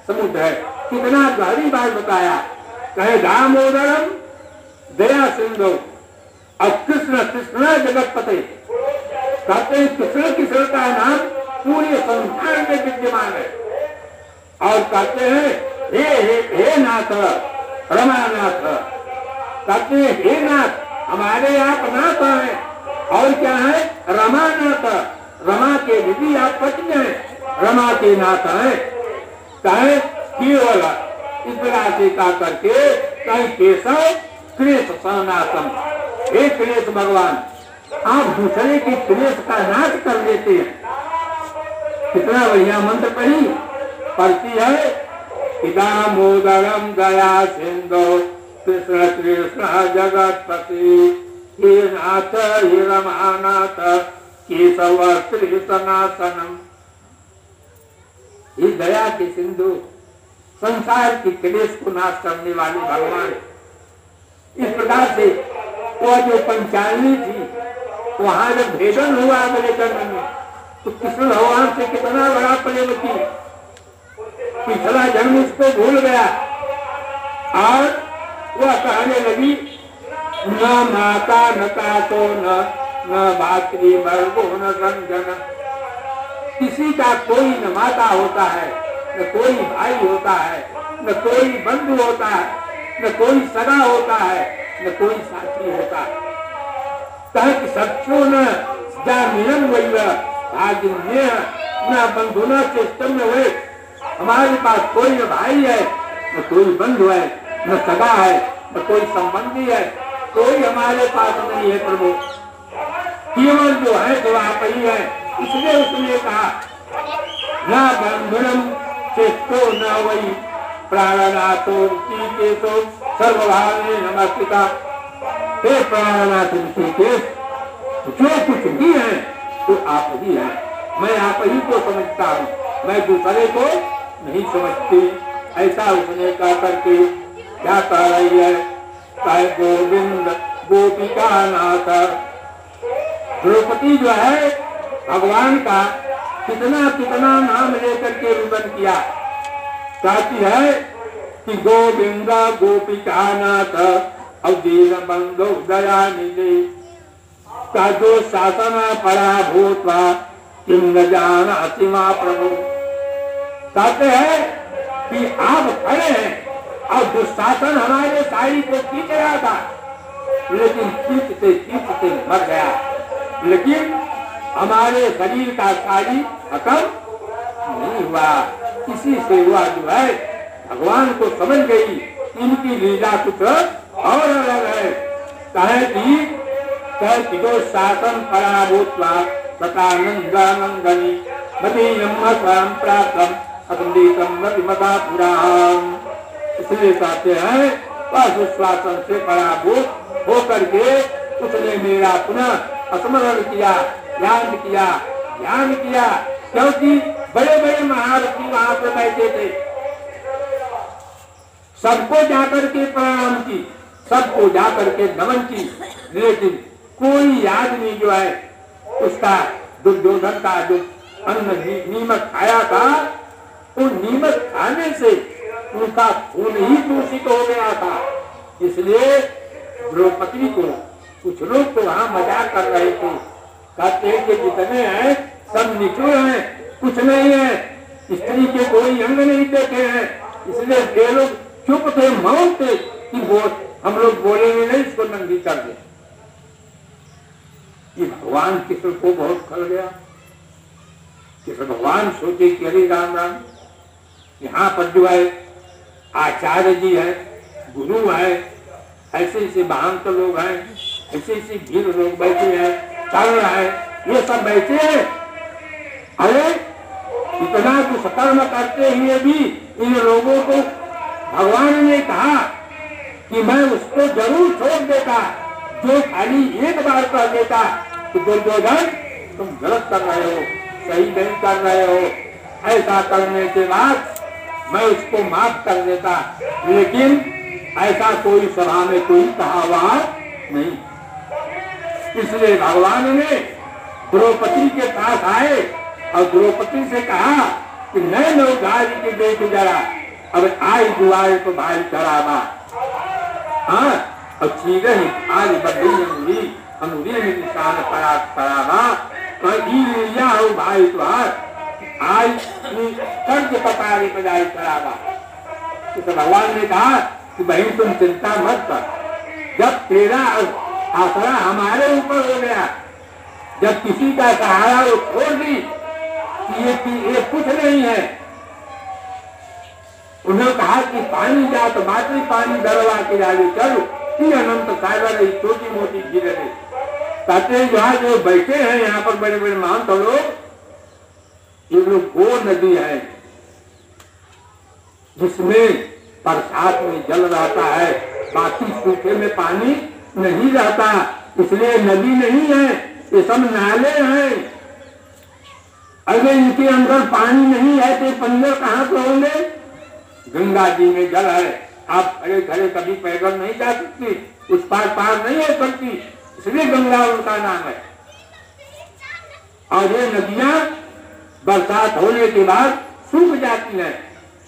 समुद्र है, कितना गहरी बात बताया। कहे दामोदरम दया सिंधु, अब कृष्ण कृष्ण जगतपते, कहते हैं कृष्ण कृष्ण का नाम पूरे संसार में विद्यमान है। और कहते हैं हे नाथ रमानाथ, कहते हैं हे नाथ, हमारे आप नाथ हैं। और क्या है? रमानाथ, रमा के विधि आप पति हैं, रमा के नाथ हैं। कहे केवल इस प्रकार से कहा करके कहीं केशव क्लेश सनातन, हे क्लेश भगवान, आप दूसरे की क्लेश का नाश कर देते हैं। कितना बढ़िया मंत्र पढ़ती है। दामोदरम दया सिंधु कृष्ण कृष्ण जगतपति, हे नाथ हे रमानाथ केशव श्री सनातनम। ये दया के सिंधु, संसार की क्लेश को नाश करने वाले भगवान। इस प्रकार से वह जो पंचालनी थी, वहां जब भेदन हुआ अमेरिकन में, तो कृष्ण भगवान से कितना बड़ा प्रेम की, पिछला जन्म उसको भूल गया और वह कहने लगी न माता न कातो न भातृ वर्गो न संजन। किसी का कोई न माता होता है, न कोई भाई होता है, न कोई बंधु होता है, न कोई सगा होता है, न कोई साथी होता है। कहे कि सत्यो न जामिनम वैव भागिन्य न बंधुना चेष्टम न हुए। हमारे पास कोई न भाई है, न कोई बंधु है, न सगा है, न कोई संबंधी है, कोई हमारे पास नहीं है प्रभु, केवल जो है तो आप ही है। इसलिए उसने कहा न बंधुरम चेष्टो न वही प्राणनाथो ऋषिकेशो सर्वभावे नमस्कृता। हे प्राणनाथ ऋषिकेश, जो कुछ भी है तो आप ही है, मैं आप ही को समझता हूँ, मैं दूसरे को नहीं समझती। ऐसा उसने कहा करके क्या कह रही है? कहे गोविंद गोपिका नाथ। द्रौपदी जो है भगवान का कितना कितना नाम लेकर के रुदन किया। कहती है कि गोविंद गोपिका नाथ अवधीन बंधु दया निधि, का जो शासन परा भूतवा किम न जाना सीमा प्रभु। कहते हैं कि आप खड़े हैं और दुशासन हमारे साड़ी को खींच रहा था, लेकिन खींचते खींचते मर गया। लेकिन हमारे शरीर का साड़ी खत्म नहीं हुआ। इसी से हुआ जो है भगवान को समझ गई, इनकी लीला कुछ और अलग है। कहे कि जो शासन पराभूतवा सतानंदानंदनी मदीयम स्वयं प्राप्तम अगंदीतम मदा पुराण। इसलिए कहते हैं वह दुशासन से पराभूत होकर के उसने मेरा पुनः स्मरण किया, ध्यान किया, ध्यान किया, क्योंकि बड़े बड़े महारथी वहां पर बैठे थे। सबको जाकर के प्रणाम की, सबको जाकर के नमन की, लेकिन कोई आदमी जो है उसका दुर्योधन का जो अन्न नीमक खाया था, उन नीमक खाने से उनका खून ही दूषित हो गया था। इसलिए द्रौपदी को कुछ लोग तो वहां मजाक कर रहे थे, कहते हैं कि जितने हैं सब निचुड़ हैं, कुछ नहीं है, स्त्री के कोई अंग नहीं देखे हैं। इसलिए ये लोग चुप थे, मौन थे कि वो हम लोग बोलेंगे नहीं, इसको नंगी कर दे। ये भगवान कृष्ण को बहुत खल गया। कृष्ण भगवान सोचे कि अरे राम राम, यहाँ पर जो है आचार्य जी है, गुरु है, ऐसे ऐसे महंत लोग हैं, ऐसे ऐसे भीड़ लोग बैठे हैं, कर्ण है, ये सब बैठे हैं। अरे इतना दुष्कर्म करते हुए भी इन लोगों को भगवान ने कहा कि मैं उसको जरूर छोड़ देता जो खाली एक बार कह देता कि दुर्योधन तुम गलत कर रहे हो, सही नहीं कर रहे हो, ऐसा करने के बाद मैं उसको माफ कर देता। लेकिन ऐसा कोई सभा में कोई कहा हुआ नहीं। इसलिए भगवान ने द्रौपदी के पास आए और द्रौपदी से कहा कि नए लो गाड़ी के देख जरा, अब आई दुआरे तो भाई चढ़ावा। हाँ, अब चीजें आज बड़ी अनुरी में निशान पड़ावा लिया हो भाई तुहार आज कर्ज पकारे बजाय चढ़ावा। तो भगवान ने कहा कि बहन तुम चिंता मत कर, जब तेरा आसरा हमारे ऊपर हो गया, जब किसी का सहारा वो छोड़ दी कि ये कुछ नहीं है। उन्होंने कहा कि पानी जा तो मात्र पानी दरवा के आगे चलो कि अनंत सागर छोटी मोटी गिरे। कहते जहाँ जो बैठे हैं यहाँ पर बड़े बड़े महंत लोग, ये लोग वो नदी है जिसमें बरसात में जल रहता है, बाकी सूखे में पानी नहीं रहता, इसलिए नदी नहीं है, ये सब नाले हैं। अगर इनके अंदर पानी नहीं है तो पंजर कहाँ से होंगे? गंगा जी में जल है, आप खड़े खड़े कभी पैदल नहीं जा सकती, उस पार नहीं हो सकती, इसलिए गंगा उनका नाम है। और ये नदियां बरसात होने के बाद सूख जाती हैं,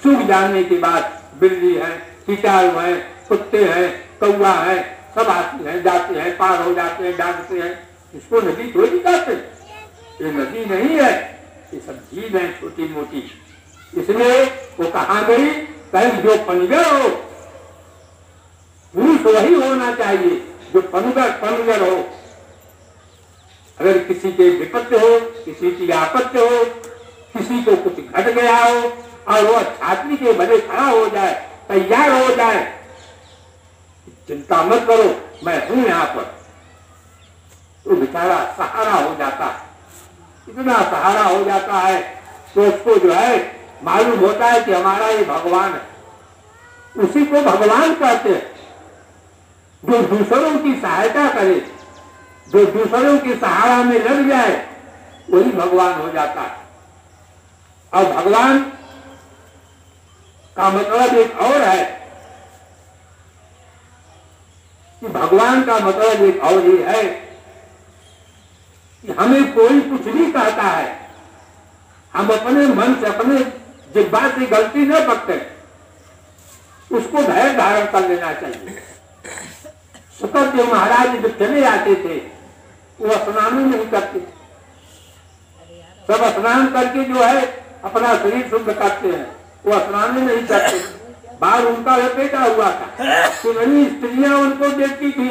सूख जाने के बाद बिल्ली है, कीटाणु है, कुत्ते हैं, कौवा है, सब आती हैं, जाते हैं, पार हो जाते हैं, डांटते हैं। इसको नदी थोड़ी जाते, ये नदी नहीं है, ये सब झील है छोटी मोटी। इसलिए वो कहाँ गई? कहीं जो पनगर हो, पुरुष वही होना चाहिए जो पनगर हो। अगर किसी के विपत्ति हो, किसी की आपत्ति हो, किसी को कुछ घट गया हो और वो छात्री के भले खड़ा हो जाए, तैयार हो जाए, चिंता मत करो मैं हूं यहाँ पर, तो बेचारा सहारा हो जाता है। इतना सहारा हो जाता है तो उसको जो है मालूम होता है कि हमारा ये भगवान है, उसी को भगवान कहते हैं। जो दूसरों की सहायता करे, जो दूसरों के सहारा में लग जाए, वही भगवान हो जाता है। और भगवान का मतलब एक और है कि भगवान का मतलब एक और ये है कि हमें कोई कुछ नहीं कहता है, हम अपने मन से अपने जिह्वा से गलती न पकड़े, उसको धैर्य धारण कर लेना चाहिए। सुखदेव महाराज जब चले आते थे वो स्नान नहीं करते, सब स्नान करके जो है अपना शरीर शुद्ध करते हैं, वो स्नान नहीं करते। बाहर उनका लपेटा हुआ था, कितनी स्त्रियां उनको देखती थी,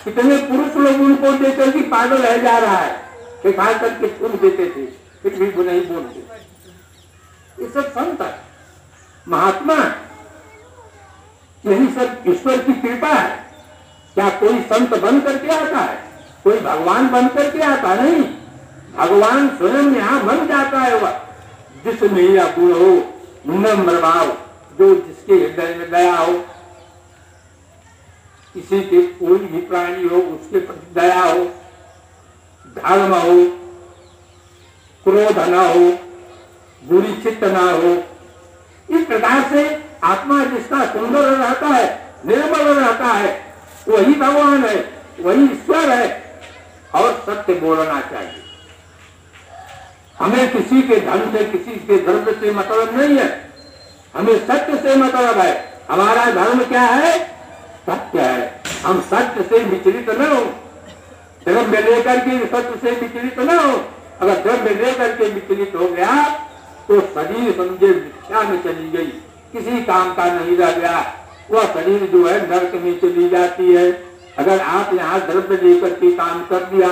कितने पुरुष लोग उनको देखते कि पागल रह जा रहा है, सिखा करके फूल देते थे, फिर भी वो नहीं बोलते। ये सब संत है, महात्मा, यही सब ईश्वर की कृपा है। क्या कोई संत बन करके आता है? कोई भगवान बन करके आता नहीं, भगवान स्वयं यहाँ बन जाता है। वह जिसमें या गुण हो, नम्र भाव, जो जिसके हृदय में दया हो, किसी के कोई भी प्राणी हो उसके प्रति दया हो, धर्म हो, क्रोध न हो, बुरी चित्त न हो, इस प्रकार से आत्मा जिसका सुंदर रहता है, निर्मल रहता है, वही भगवान है, वही ईश्वर है। और सत्य बोलना चाहिए। हमें किसी के धन से, किसी के धर्म से मतलब नहीं है, हमें सत्य से मतलब है। हमारा धर्म क्या है? सत्य है। हम सत्य से विचलित न हो, धर्म में लेकर के सत्य से विचलित न हो। अगर धर्म में लेकर के विचलित हो गया तो शरीर समझे मिथ्या में चली गई, किसी काम का नहीं रह गया, वह शरीर जो है नरक में चली जाती है। अगर आप यहाँ धर्म लेकर के काम कर दिया,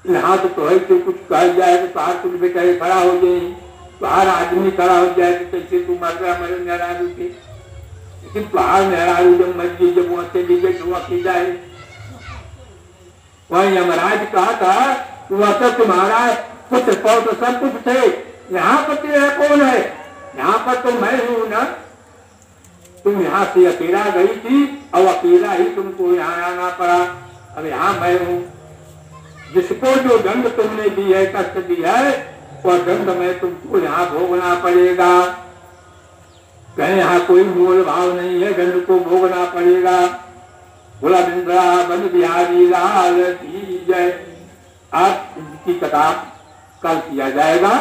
यहाँ तो है कि कुछ कह जाए तो बाहर कुछ बेचारे खड़ा हो जाए, बाहर आदमी खड़ा हो जाए तो कैसे तू मर गया, मेरे नाराजू के, लेकिन बाहर नाराजू जब मर गई, जब वहां चली गई तो वह की जाए। वही यमराज कहा था वह तो तुम्हारा पुत्र पौत्र सब कुछ थे, यहाँ पर तेरा कौन है? यहाँ पर तो मैं हूँ ना, तुम यहाँ से अकेला गई थी और अकेला ही तुमको यहाँ आना पड़ा, अब यहाँ मैं हूँ। जिसको जो दंड तुमने दी है, कष्ट दी है, वह दंड में तुमको यहाँ भोगना पड़ेगा। कहीं यहाँ कोई मोल भाव नहीं है, दंड को भोगना पड़ेगा। बोला वृंदावन बिहारी लाल की जय। आप इसकी कथा कल किया जाएगा।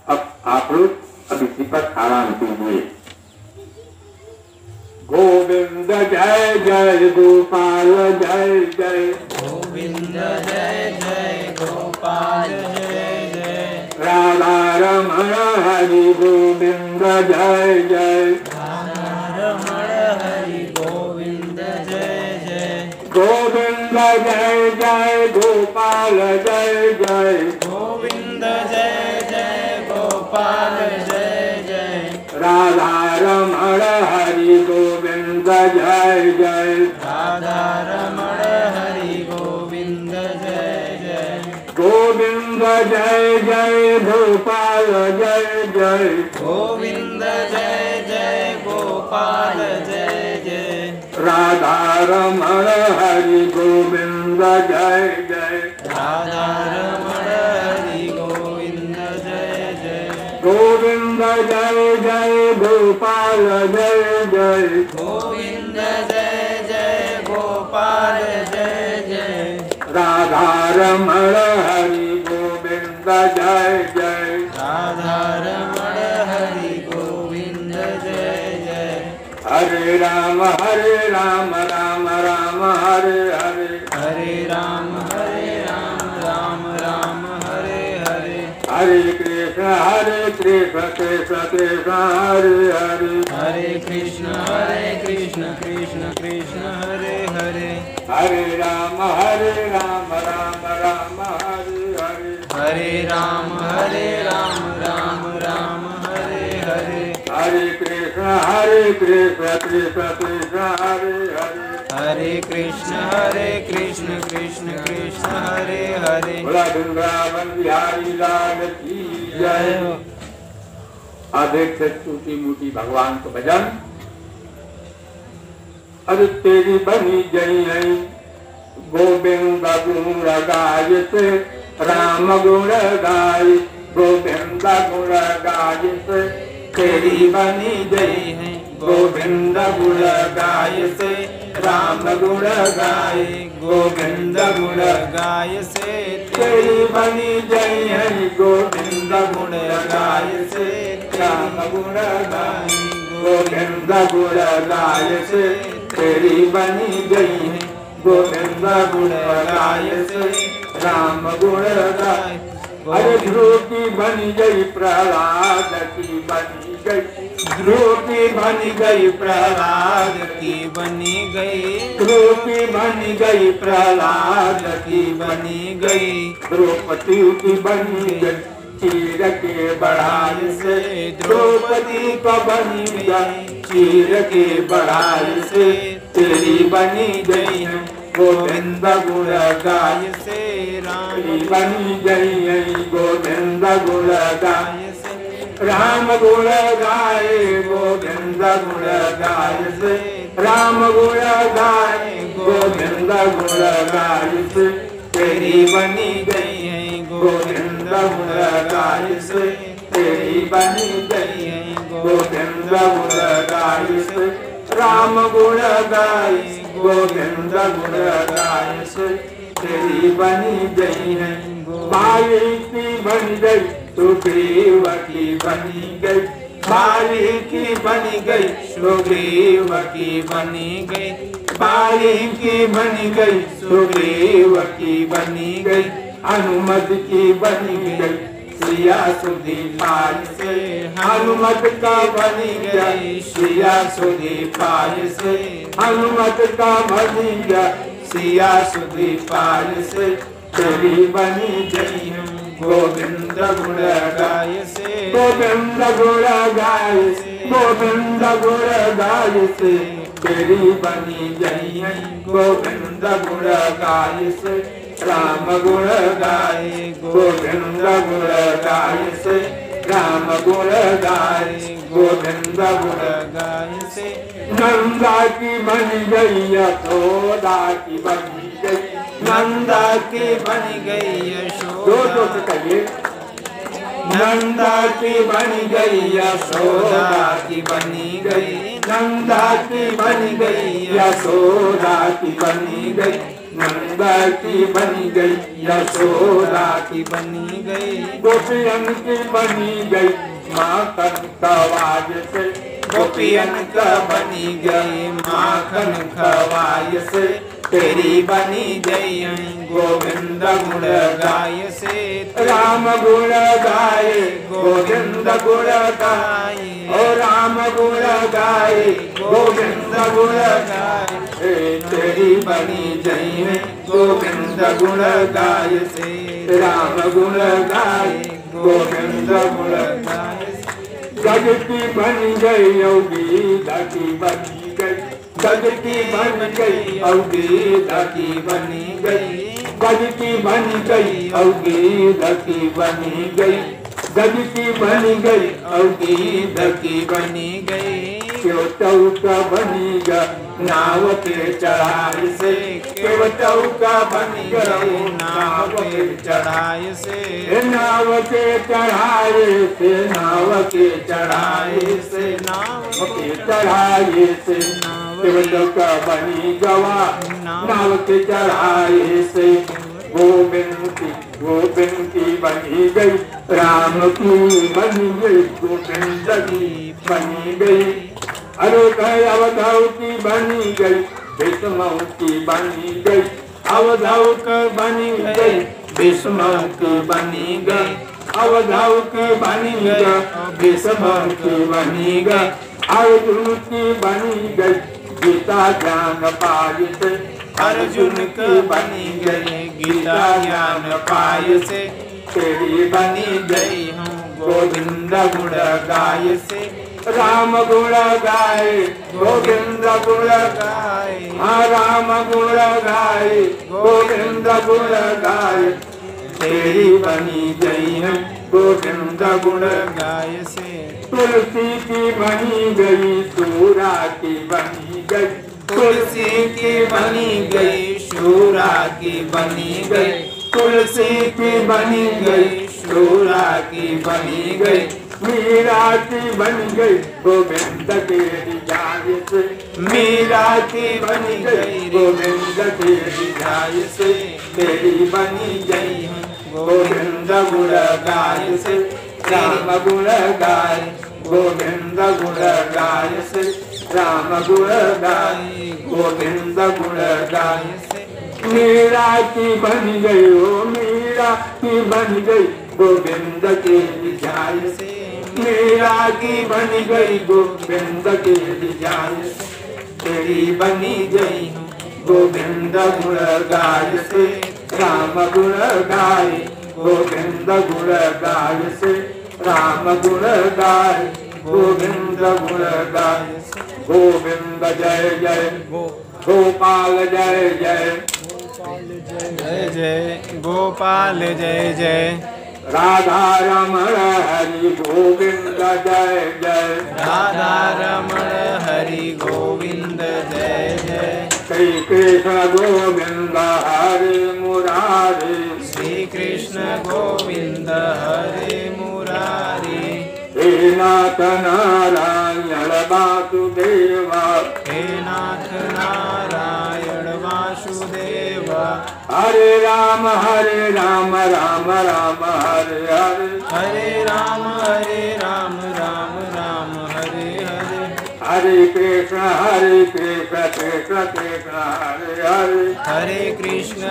अब आप लोग अब इसी पर खड़ा कीजिए। गोविंद जय जय गोपाल जय जय। गोविंद जय जय गोपाल जय जय। राधा रमण हरि गोविंद जय जय। राधा रमण हरि गोविंद जय जय। गोविंद जय जय गोपाल जय जय। गोविंद जय जय गोपाल जय जय। राधा रमण हरि गोविंद जय जय। राधा रमण हरि गोविंद जय जय। गोविंद जय जय गोपाल जय जय। गोविंद जय जय गोपाल जय जय। राधा रमण हरि गोविंद जय जय। राधा रमण हरि गोविंद जय जय। गोविंद जय जय गोपाल जय जय। गोविंद जय जय गोपाल जय जय। राधा रमण हरि गोविंद जय जय। राधा रमण हरि गोविंद जय जय। हरे राम राम राम हरे हरे। हरे राम राम राम हरे हरे। हरे कृष्ण कृष्ण कृष्ण हरे हरे। हरे कृष्ण कृष्ण कृष्ण हरे हरे। हरे राम राम राम हरे हरे। हरे राम राम हरे हरे। हरे कृष्ण कृष्ण कृष्ण हरे हरे। हरे कृष्ण कृष्ण हरे हरे। बोला वृंदावन बिहारी लाल की जय। अधिक से छोटी मोटी भगवान को भजन। अरे तेरी बनी जई है गोविंद गुण गाय से। राम गुण गाय गोविंद गुण गाय से। तेरी बनी जई है गोविंद गुण गाय से। राम गुण गाय गोविंद गुण गाय से। तेरी बनी जई है गोविंद गुण गाय से। राम गुण गाय गोविंद गुण गाय से। तेरी बनी गई है गोविंद गुण गाय से। राम गुण गाय। अरे ध्रुव की बनी गई प्रहलाद की बनी गई। ध्रुव की बनी गई प्रहलाद की बनी गई। ध्रुव की बनी गई प्रहलाद की बनी गई। द्रौपदी की बनी गई चीर के बढ़ाई से। द्रौपदी को बनी गई चीर के बढ़ाई से। तेरी बनी गई है गोविंद गुण गाय से। तेरी बनी गई है गोविंद गुण गाय से। राम गुण गाय गोविंद गुण गाय से। राम गुण गाय गोविंद गुण गाय से। तेरी बनी गई है गोविंद गुण गाय से। तेरी बनी गई है गोविंद गुण गाय से। राम गुण गाय गोविंद गुण गाय से। तेरी बनी गई है बाली की बन गई सुग्रीव की बनी गई। बाली की बनी गई सुग्रीव की बनी गई। बाली की बनी गई सुग्रीव की बनी गई। हनुमत की बनी गई सिया सुधी पाय से। हनुमत का बनी गई सिया सुधी पाय से। हनुमत का बनी गया सिया सुधी पाय से। तेरी बनी गई है गोविंद गुण गाय से। गोविंद गुण गाय गोविंद गुण गाय से। तेरी बनी गई है गोविंद गुण गाय से। राम गुण गाय गोविंद गुण गाय से। राम गुण गाय गोविंद गुण गाय से। नंदा की बनी गई यशोदा की बनी गई। नंदा की बनी गई यशोदा से कहिए। नंदा की बनी गई यशोदा की बनी गई। नंदा की बन गई यशोदा की बनी गई, नंदा की बनी गई यशोदा की बनी गई, गोपियन की बनी गई माखन खवाज से, गोपियन का बनी गई माखन खवाय से, तेरी बनी गई गोविंद गुण गाय से, राम गुण गाए गोविंद गुण गाए, ओ राम गुण गाए गोविंद गुण गाए, तेरी बनी जई है गोविंद गुण गाय से, राम गुण गाए गोविंद गुण गाय, जग की बन गई योगी की बनी गई, जग की बन गई योगी की बनी गई, जग की बन गई योगी की बनी गई, जग की बन गई योगी की बनी गई, क्यों चौका बनी ग नाव के चढ़ाई से, क्यों चौका बनी गई नाव पे चढ़ाई से, नाव के चढ़ाए से, नाव के चढ़ाए से, नाव के चढ़ाए से, चौका बनी गवा नाव के चढ़ाए से, गोविंद की बनी गई, राम की बनी गई, गोविंद की बनी गई, अरे अवधव की बनी गई, भीष्म की बनी गई, अवधव की बनी गई, भीष्म की बनी गई, अवधव की बनी गई, भीष्म की बनी गई, अर्जुन की बनी गई, गीता ज्ञान पाय से, अर्जुन की बनी गई गीता ज्ञान पाय से, तेरी बनी गई हूँ गोविंद गुण गाय से, राम गुण गाए गोविंद गुण गाय, हाँ राम गुण गाए गोविंद गुण गाए, तेरी बनी गई है गोविंद गुण गाय से, तुलसी की बनी गई सूरा की बनी गई, तुलसी की बनी गई शूरा की बनी गई, तुलसी की बनी गई शूरा की बनी गई, मीरा की बन गई गोविंद के जाय से, मीरा की बनी गई गोविंद के गाय से, तेरी बनी गई हूँ गोविंद गुण गाय से, राम गुण गाय गोविंद गुण गाय से, राम गुण गाय गोविंद गुण गाय से, मीरा की बन गई ओ मीरा की बन गई गोविंद के जाय से, मीरा की बन गई गोविंद के जाय से, तेरी बनी गई हूँ गोविंद गुण गाय से, राम गुण गाय गोविंद गुण गाय से, राम गुण गाय गोविंद गुण गाय से, गोविंद जय जय गोपाल जय जय, जय जय गोपाल जय जय, राधा रमण हरि गोविंद जय जय, राधा रमण हरि गोविंद जय जय, श्री कृष्ण गोविंद हरि मुरारी, श्री कृष्ण गोविंद हरे मुरारी, हे नाथ नारायण वासुदेवा, हे नाथ नारायण वासुदेवा, हरे राम राम राम हरे हरे, हरे राम राम राम हरे हरे, हरे कृष्ण कृष्ण कृष्ण हरे हरे, हरे कृष्ण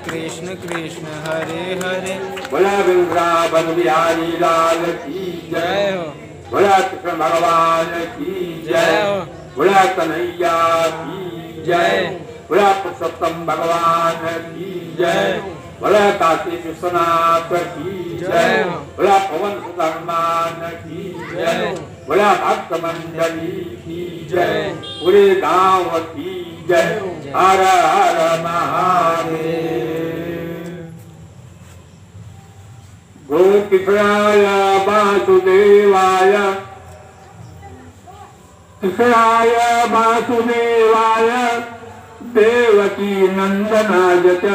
कृष्ण कृष्ण हरे हरे, बोला वृंदावन बिहारी लाल की जय हो, बोला कृष्ण भगवान की जय हो, बोला कन्हैया की जय, बोला पुरुषोत्तम भगवान की जय, बोला काशी विश्वनाथ की जय, बोला पवन सुधर्मान की जय, बोला भक्त मंडली की जय, पूरे गांव की जय, हर हर महादेव। गोकृष्णाय वासुदेवाय, कृष्णाय वासुदेवाय, देवकी नंदनाय च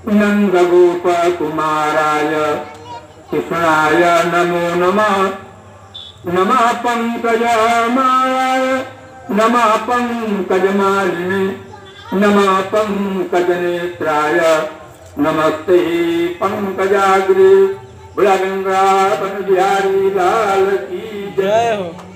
नंदगोपकुमाराय कृष्णाय नमो नमः। नमः पंकजमालाय नमः पंकजमालिने नमः पंकजनेत्राय नमस्ते पंकजाग्रे। बुला गंगा बन बिहारी लाल की जय हो।